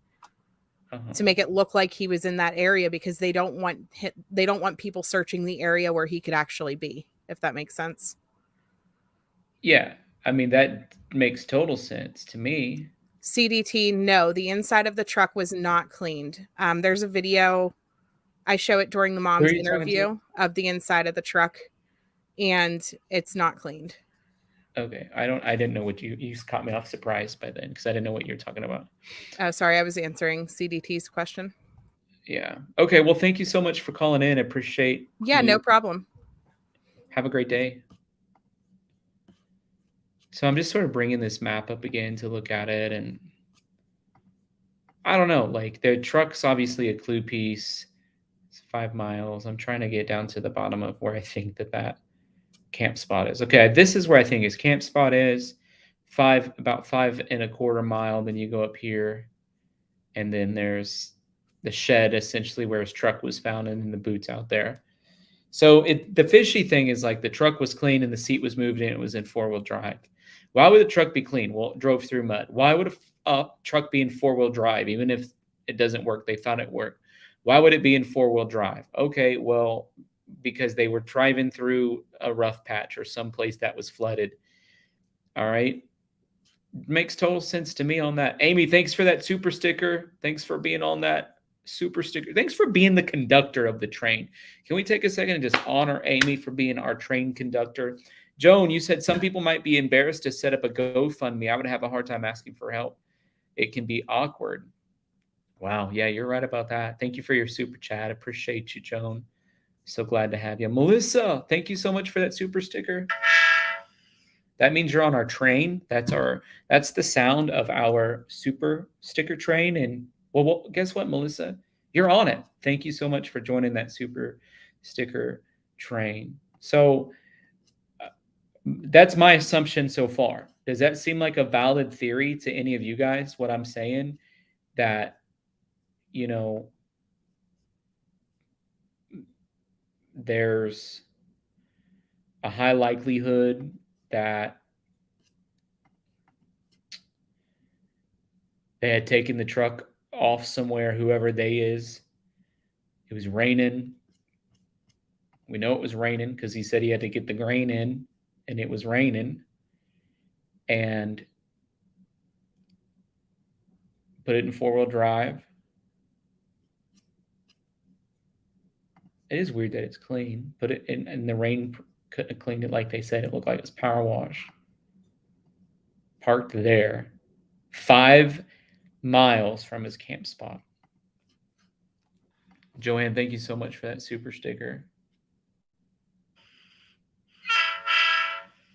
To make it look like he was in that area because they don't want people searching the area where he could actually be, if that makes sense. Yeah. I mean, that makes total sense to me. CDT, no, the inside of the truck was not cleaned. There's a video I show it during the Who mom's are you talking to? interview of the inside of the truck, and it's not cleaned. Okay, I didn't know what you just caught me off surprise by then because I didn't know what you're talking about. Oh, sorry, I was answering CDT's question. Yeah. Okay. Well, thank you so much for calling in. I appreciate. Yeah, no problem. Have a great day. So I'm just sort of bringing this map up again to look at it, and I don't know. Like the truck's obviously a clue piece. It's 5 miles. I'm trying to get down to the bottom of where I think that camp spot is. Okay, this is where I think his camp spot is. About 5.25 miles. Then you go up here, and then there's the shed, essentially where his truck was found, and then the boots out there. So the fishy thing is like the truck was clean and the seat was moved in. It was in 4-wheel drive. Why would the truck be clean? Well, it drove through mud. Why would a truck be in 4-wheel drive, even if it doesn't work? They thought it worked. Why would it be in 4-wheel drive? Okay, well, because they were driving through a rough patch or someplace that was flooded. All right. Makes total sense to me on that. Amy, thanks for that super sticker. Thanks for being on that super sticker. Thanks for being the conductor of the train. Can we take a second and just honor Amy for being our train conductor? Joan, you said some people might be embarrassed to set up a GoFundMe. I would have a hard time asking for help. It can be awkward. Wow. Yeah, you're right about that. Thank you for your super chat. Appreciate you, Joan. So glad to have you. Melissa, thank you so much for that super sticker. That means you're on our train. That's the sound of our super sticker train. And well, guess what, Melissa? You're on it. Thank you so much for joining that super sticker train. So that's my assumption so far. Does that seem like a valid theory to any of you guys, what I'm saying? That, you know, there's a high likelihood that they had taken the truck off somewhere, whoever they is. It was raining. We know it was raining because he said he had to get the grain in, and it was raining. And put it in 4-wheel drive. It is weird that it's clean. Put it in, and the rain couldn't have cleaned it like they said. It looked like it was power wash. Parked there. 5 miles from his camp spot. Joanne, thank you so much for that super sticker.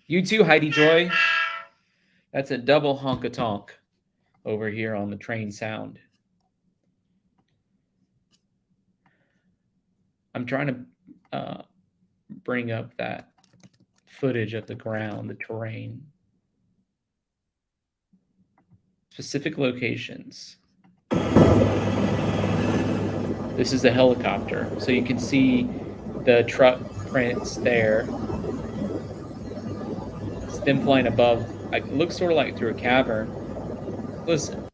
You too, Heidi Joy. That's a double honk-a-tonk over here on the train sound. I'm trying to bring up that footage of the ground, the terrain. Specific locations. This is the helicopter. So you can see the truck prints there. It's them flying above. It looks sort of like through a cavern. Listen,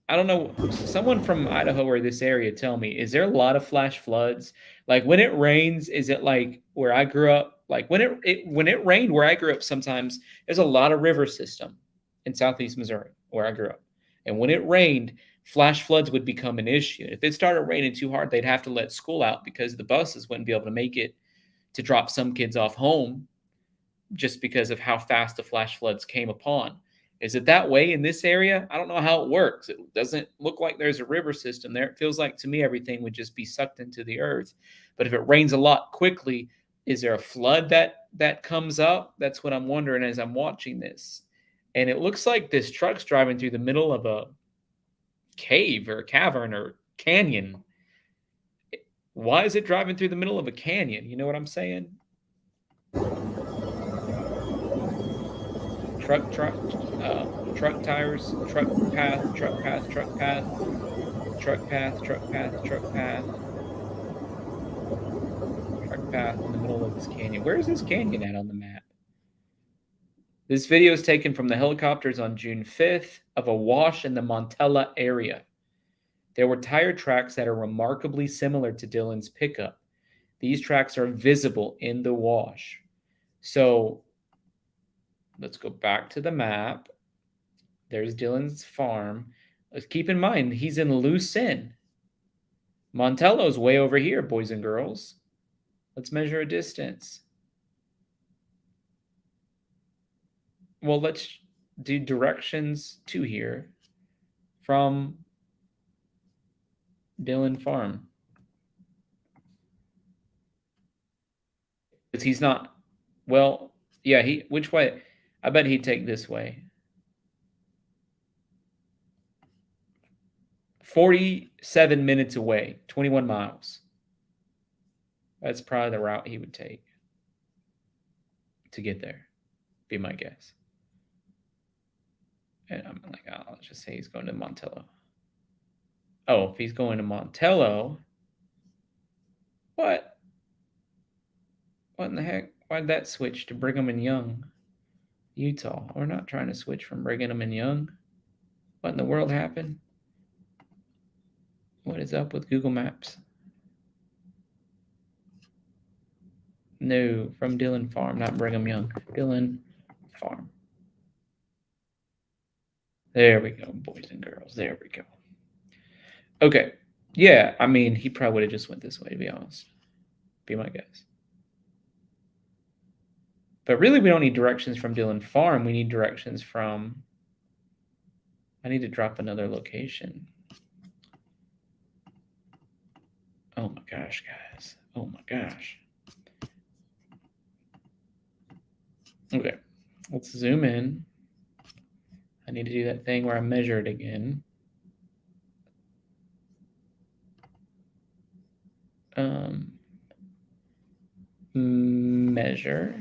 I don't know. Someone from Idaho or this area, tell me, is there a lot of flash floods? Like when it rains, is it like where I grew up? Like when it rained where I grew up, sometimes there's a lot of river system in southeast Missouri where I grew up. And when it rained, flash floods would become an issue. If it started raining too hard, they'd have to let school out because the buses wouldn't be able to make it to drop some kids off home just because of how fast the flash floods came upon. Is it that way in this area? I don't know how it works. It doesn't look like there's a river system there. It feels like to me everything would just be sucked into the earth. But if it rains a lot quickly, is there a flood that comes up? That's what I'm wondering as I'm watching this. And it looks like this truck's driving through the middle of a cave or a cavern or canyon. Why is it driving through the middle of a canyon? You know what I'm saying? Truck tires, truck path, truck path, truck path, truck path, truck path, truck path, truck path in the middle of this canyon. Where is this canyon at on the map? This video is taken from the helicopters on June 5th of a wash in the Montella area. There were tire tracks that are remarkably similar to Dylan's pickup. These tracks are visible in the wash. So let's go back to the map. There's Dylan's farm. Let's keep in mind, he's in Lucin, Montello's way over here, boys and girls. Let's measure a distance. Well, let's do directions to here from Dillon Farm. Because he's not, well, yeah, which way? I bet he'd take this way. 47 minutes away, 21 miles. That's probably the route he would take to get there, be my guess. And I'm like, oh, I'll just say he's going to Montello. Oh, if he's going to Montello, what? What in the heck? Why'd that switch to Brigham and Young, Utah? We're not trying to switch from Brigham and Young. What in the world happened? What is up with Google Maps? No, from Dillon Farm, not Brigham Young. Dillon Farm. There we go, boys and girls. There we go. Okay. Yeah, I mean, he probably would have just went this way, to be honest. Be my guess. But really, we don't need directions from Dillon Farm. We need directions from... I need to drop another location. Oh my gosh, guys. Oh my gosh. Okay. Let's zoom in. I need to do that thing where I measure it again. Measure.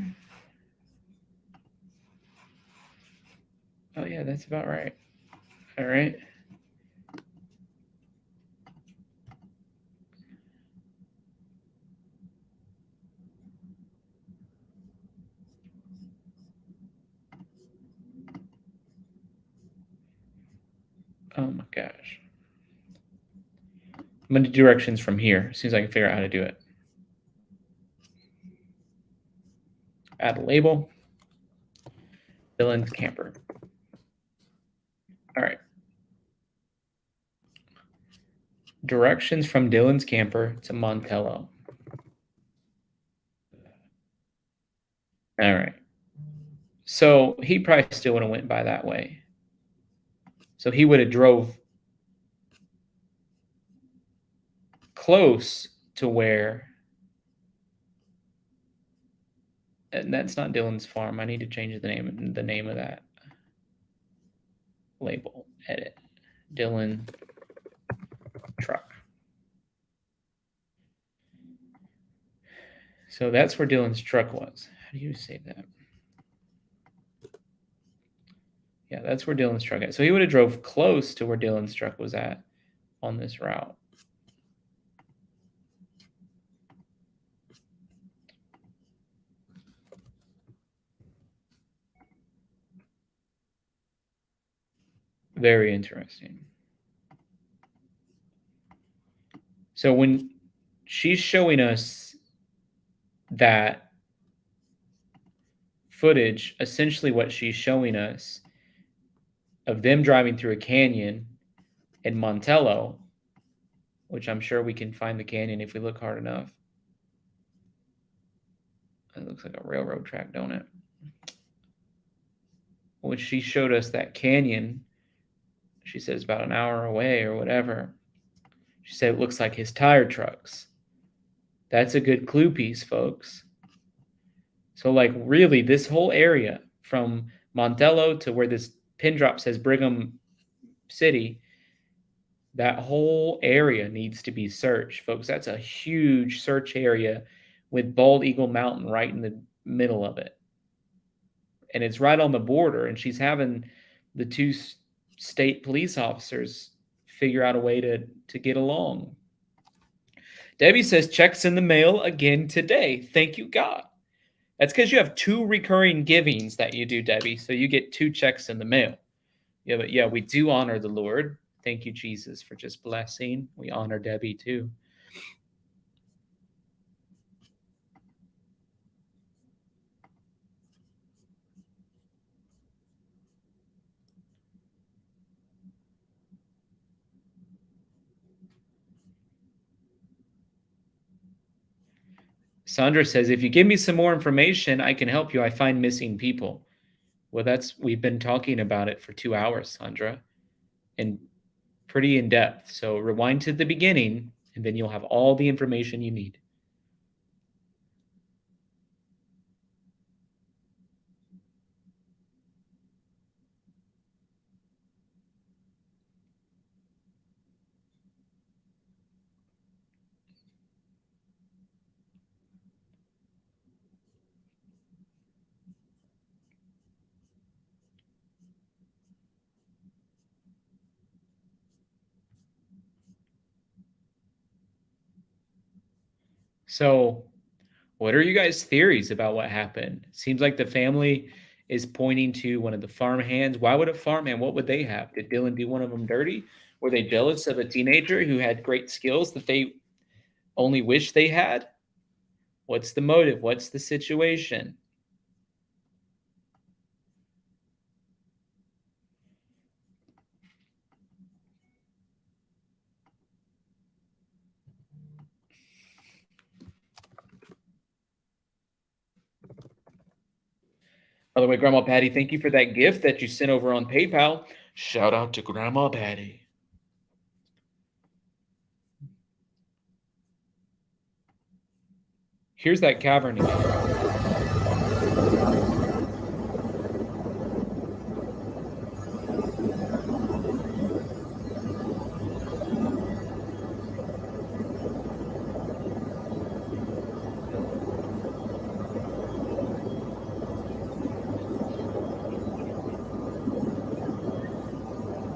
Oh yeah, that's about right. All right. Oh my gosh. I'm going to do directions from here as soon as I can figure out how to do it. Add a label. Dillon's camper. All right. Directions from Dillon's camper to Montello. All right. So he probably still would have went by that way. So he would have drove close to where, and that's not Dillon's Farm. I need to change the name of that label. Edit. Dillon truck. So that's where Dillon's truck was. How do you save that? Yeah, that's where Dillon's truck is. So he would have drove close to where Dillon's truck was at on this route. Very interesting. So when she's showing us that footage, essentially what she's showing us of them driving through a canyon in Montello, which I'm sure we can find the canyon if we look hard enough. It looks like a railroad track, don't it? When she showed us that canyon, she says about an hour away or whatever. She said it looks like his tire trucks. That's a good clue piece, folks. So like really this whole area from Montello to where this pin drop says Brigham City, that whole area needs to be searched, folks. That's a huge search area with Bald Eagle Mountain right in the middle of it. And it's right on the border, and she's having the two state police officers figure out a way to get along. Debbie says, checks in the mail again today. Thank you, God. That's because you have 2 recurring givings that you do, Debbie. So you get 2 checks in the mail. Yeah, but yeah, we do honor the Lord. Thank you, Jesus, for just blessing. We honor Debbie too. Sandra says, if you give me some more information, I can help you. I find missing people. Well, we've been talking about it for 2 hours, Sandra, and pretty in depth. So rewind to the beginning, and then you'll have all the information you need. So what are you guys' theories about what happened? Seems like the family is pointing to one of the farmhands. Why would a farmhand? What would they have? Did Dylan do one of them dirty? Were they jealous of a teenager who had great skills that they only wish they had? What's the motive? What's the situation? By the way, Grandma Patty, thank you for that gift that you sent over on PayPal. Shout out to Grandma Patty. Here's that cavern again.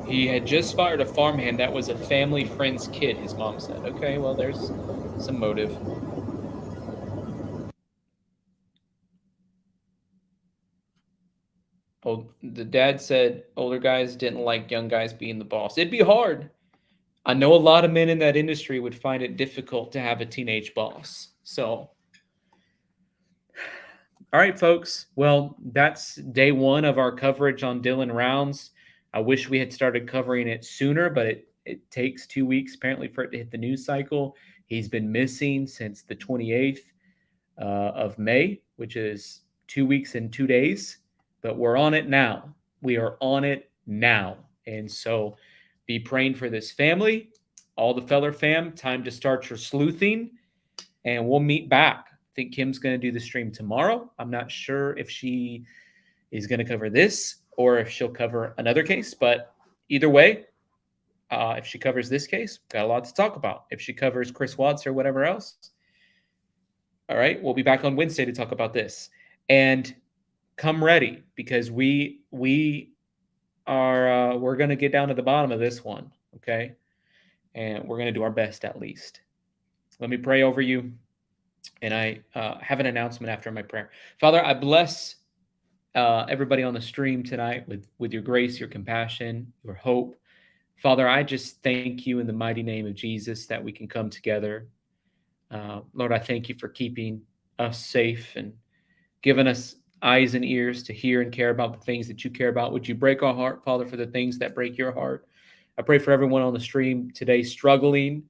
He had just fired a farmhand that was a family friend's kid, his mom said. Okay, well, there's some motive. Oh, the dad said older guys didn't like young guys being the boss. It'd be hard. I know a lot of men in that industry would find it difficult to have a teenage boss. So, all right, folks. Well, that's day one of our coverage on Dylan Rounds. I wish we had started covering it sooner, but it takes 2 weeks apparently for it to hit the news cycle. He's been missing since the 28th of May, which is 2 weeks and 2 days. But we're on it now. We are on it now. And so be praying for this family, all the Feller fam. Time to start your sleuthing, and we'll meet back. I think Kim's going to do the stream tomorrow. I'm not sure if she is going to cover this or if she'll cover another case. But either way, if she covers this case, got a lot to talk about. If she covers Chris Watts or whatever else, all right, we'll be back on Wednesday to talk about this. And come ready, because we're going to get down to the bottom of this one, okay? And we're going to do our best at least. Let me pray over you, and I have an announcement after my prayer. Father, I bless everybody on the stream tonight with your grace, your compassion, your hope. Father, I just thank you in the mighty name of Jesus that we can come together. Lord, I thank you for keeping us safe and giving us eyes and ears to hear and care about the things that you care about. Would you break our heart, Father, for the things that break your heart? I pray for everyone on the stream today struggling.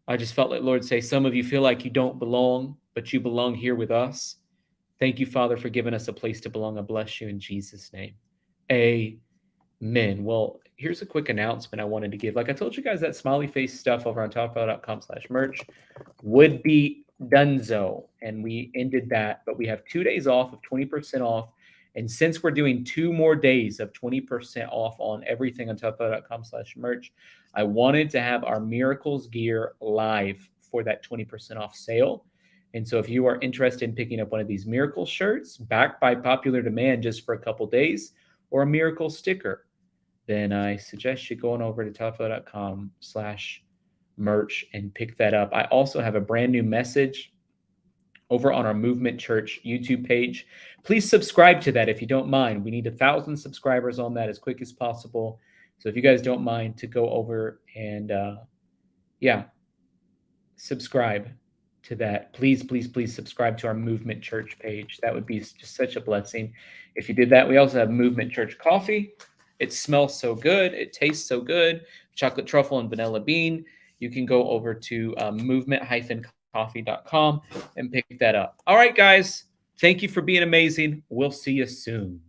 I just felt like, Lord, say some of you feel like you don't belong, but you belong here with us. Thank you, Father, for giving us a place to belong. I bless you in Jesus' name. Amen. Well, here's a quick announcement I wanted to give. Like I told you guys, that smiley face stuff over on topfile.com/merch would be donezo, and we ended that, but we have 2 days off of 20% off. And since we're doing 2 more days of 20% off on everything on topfile.com/merch, I wanted to have our Miracles gear live for that 20% off sale. And so if you are interested in picking up one of these Miracle shirts backed by popular demand just for a couple days, or a Miracle sticker, then I suggest you going over to topfile.com/merch and pick that up. I also have a brand new message over on our Movement Church YouTube page. Please subscribe to that if you don't mind. We need 1,000 subscribers on that as quick as possible. So if you guys don't mind to go over and subscribe to that. Please, please, please subscribe to our Movement Church page. That would be just such a blessing if you did that. We also have Movement Church coffee. It smells so good. It tastes so good. Chocolate truffle and vanilla bean. You can go over to movement-coffee coffee.com and pick that up. All right, guys. Thank you for being amazing. We'll see you soon.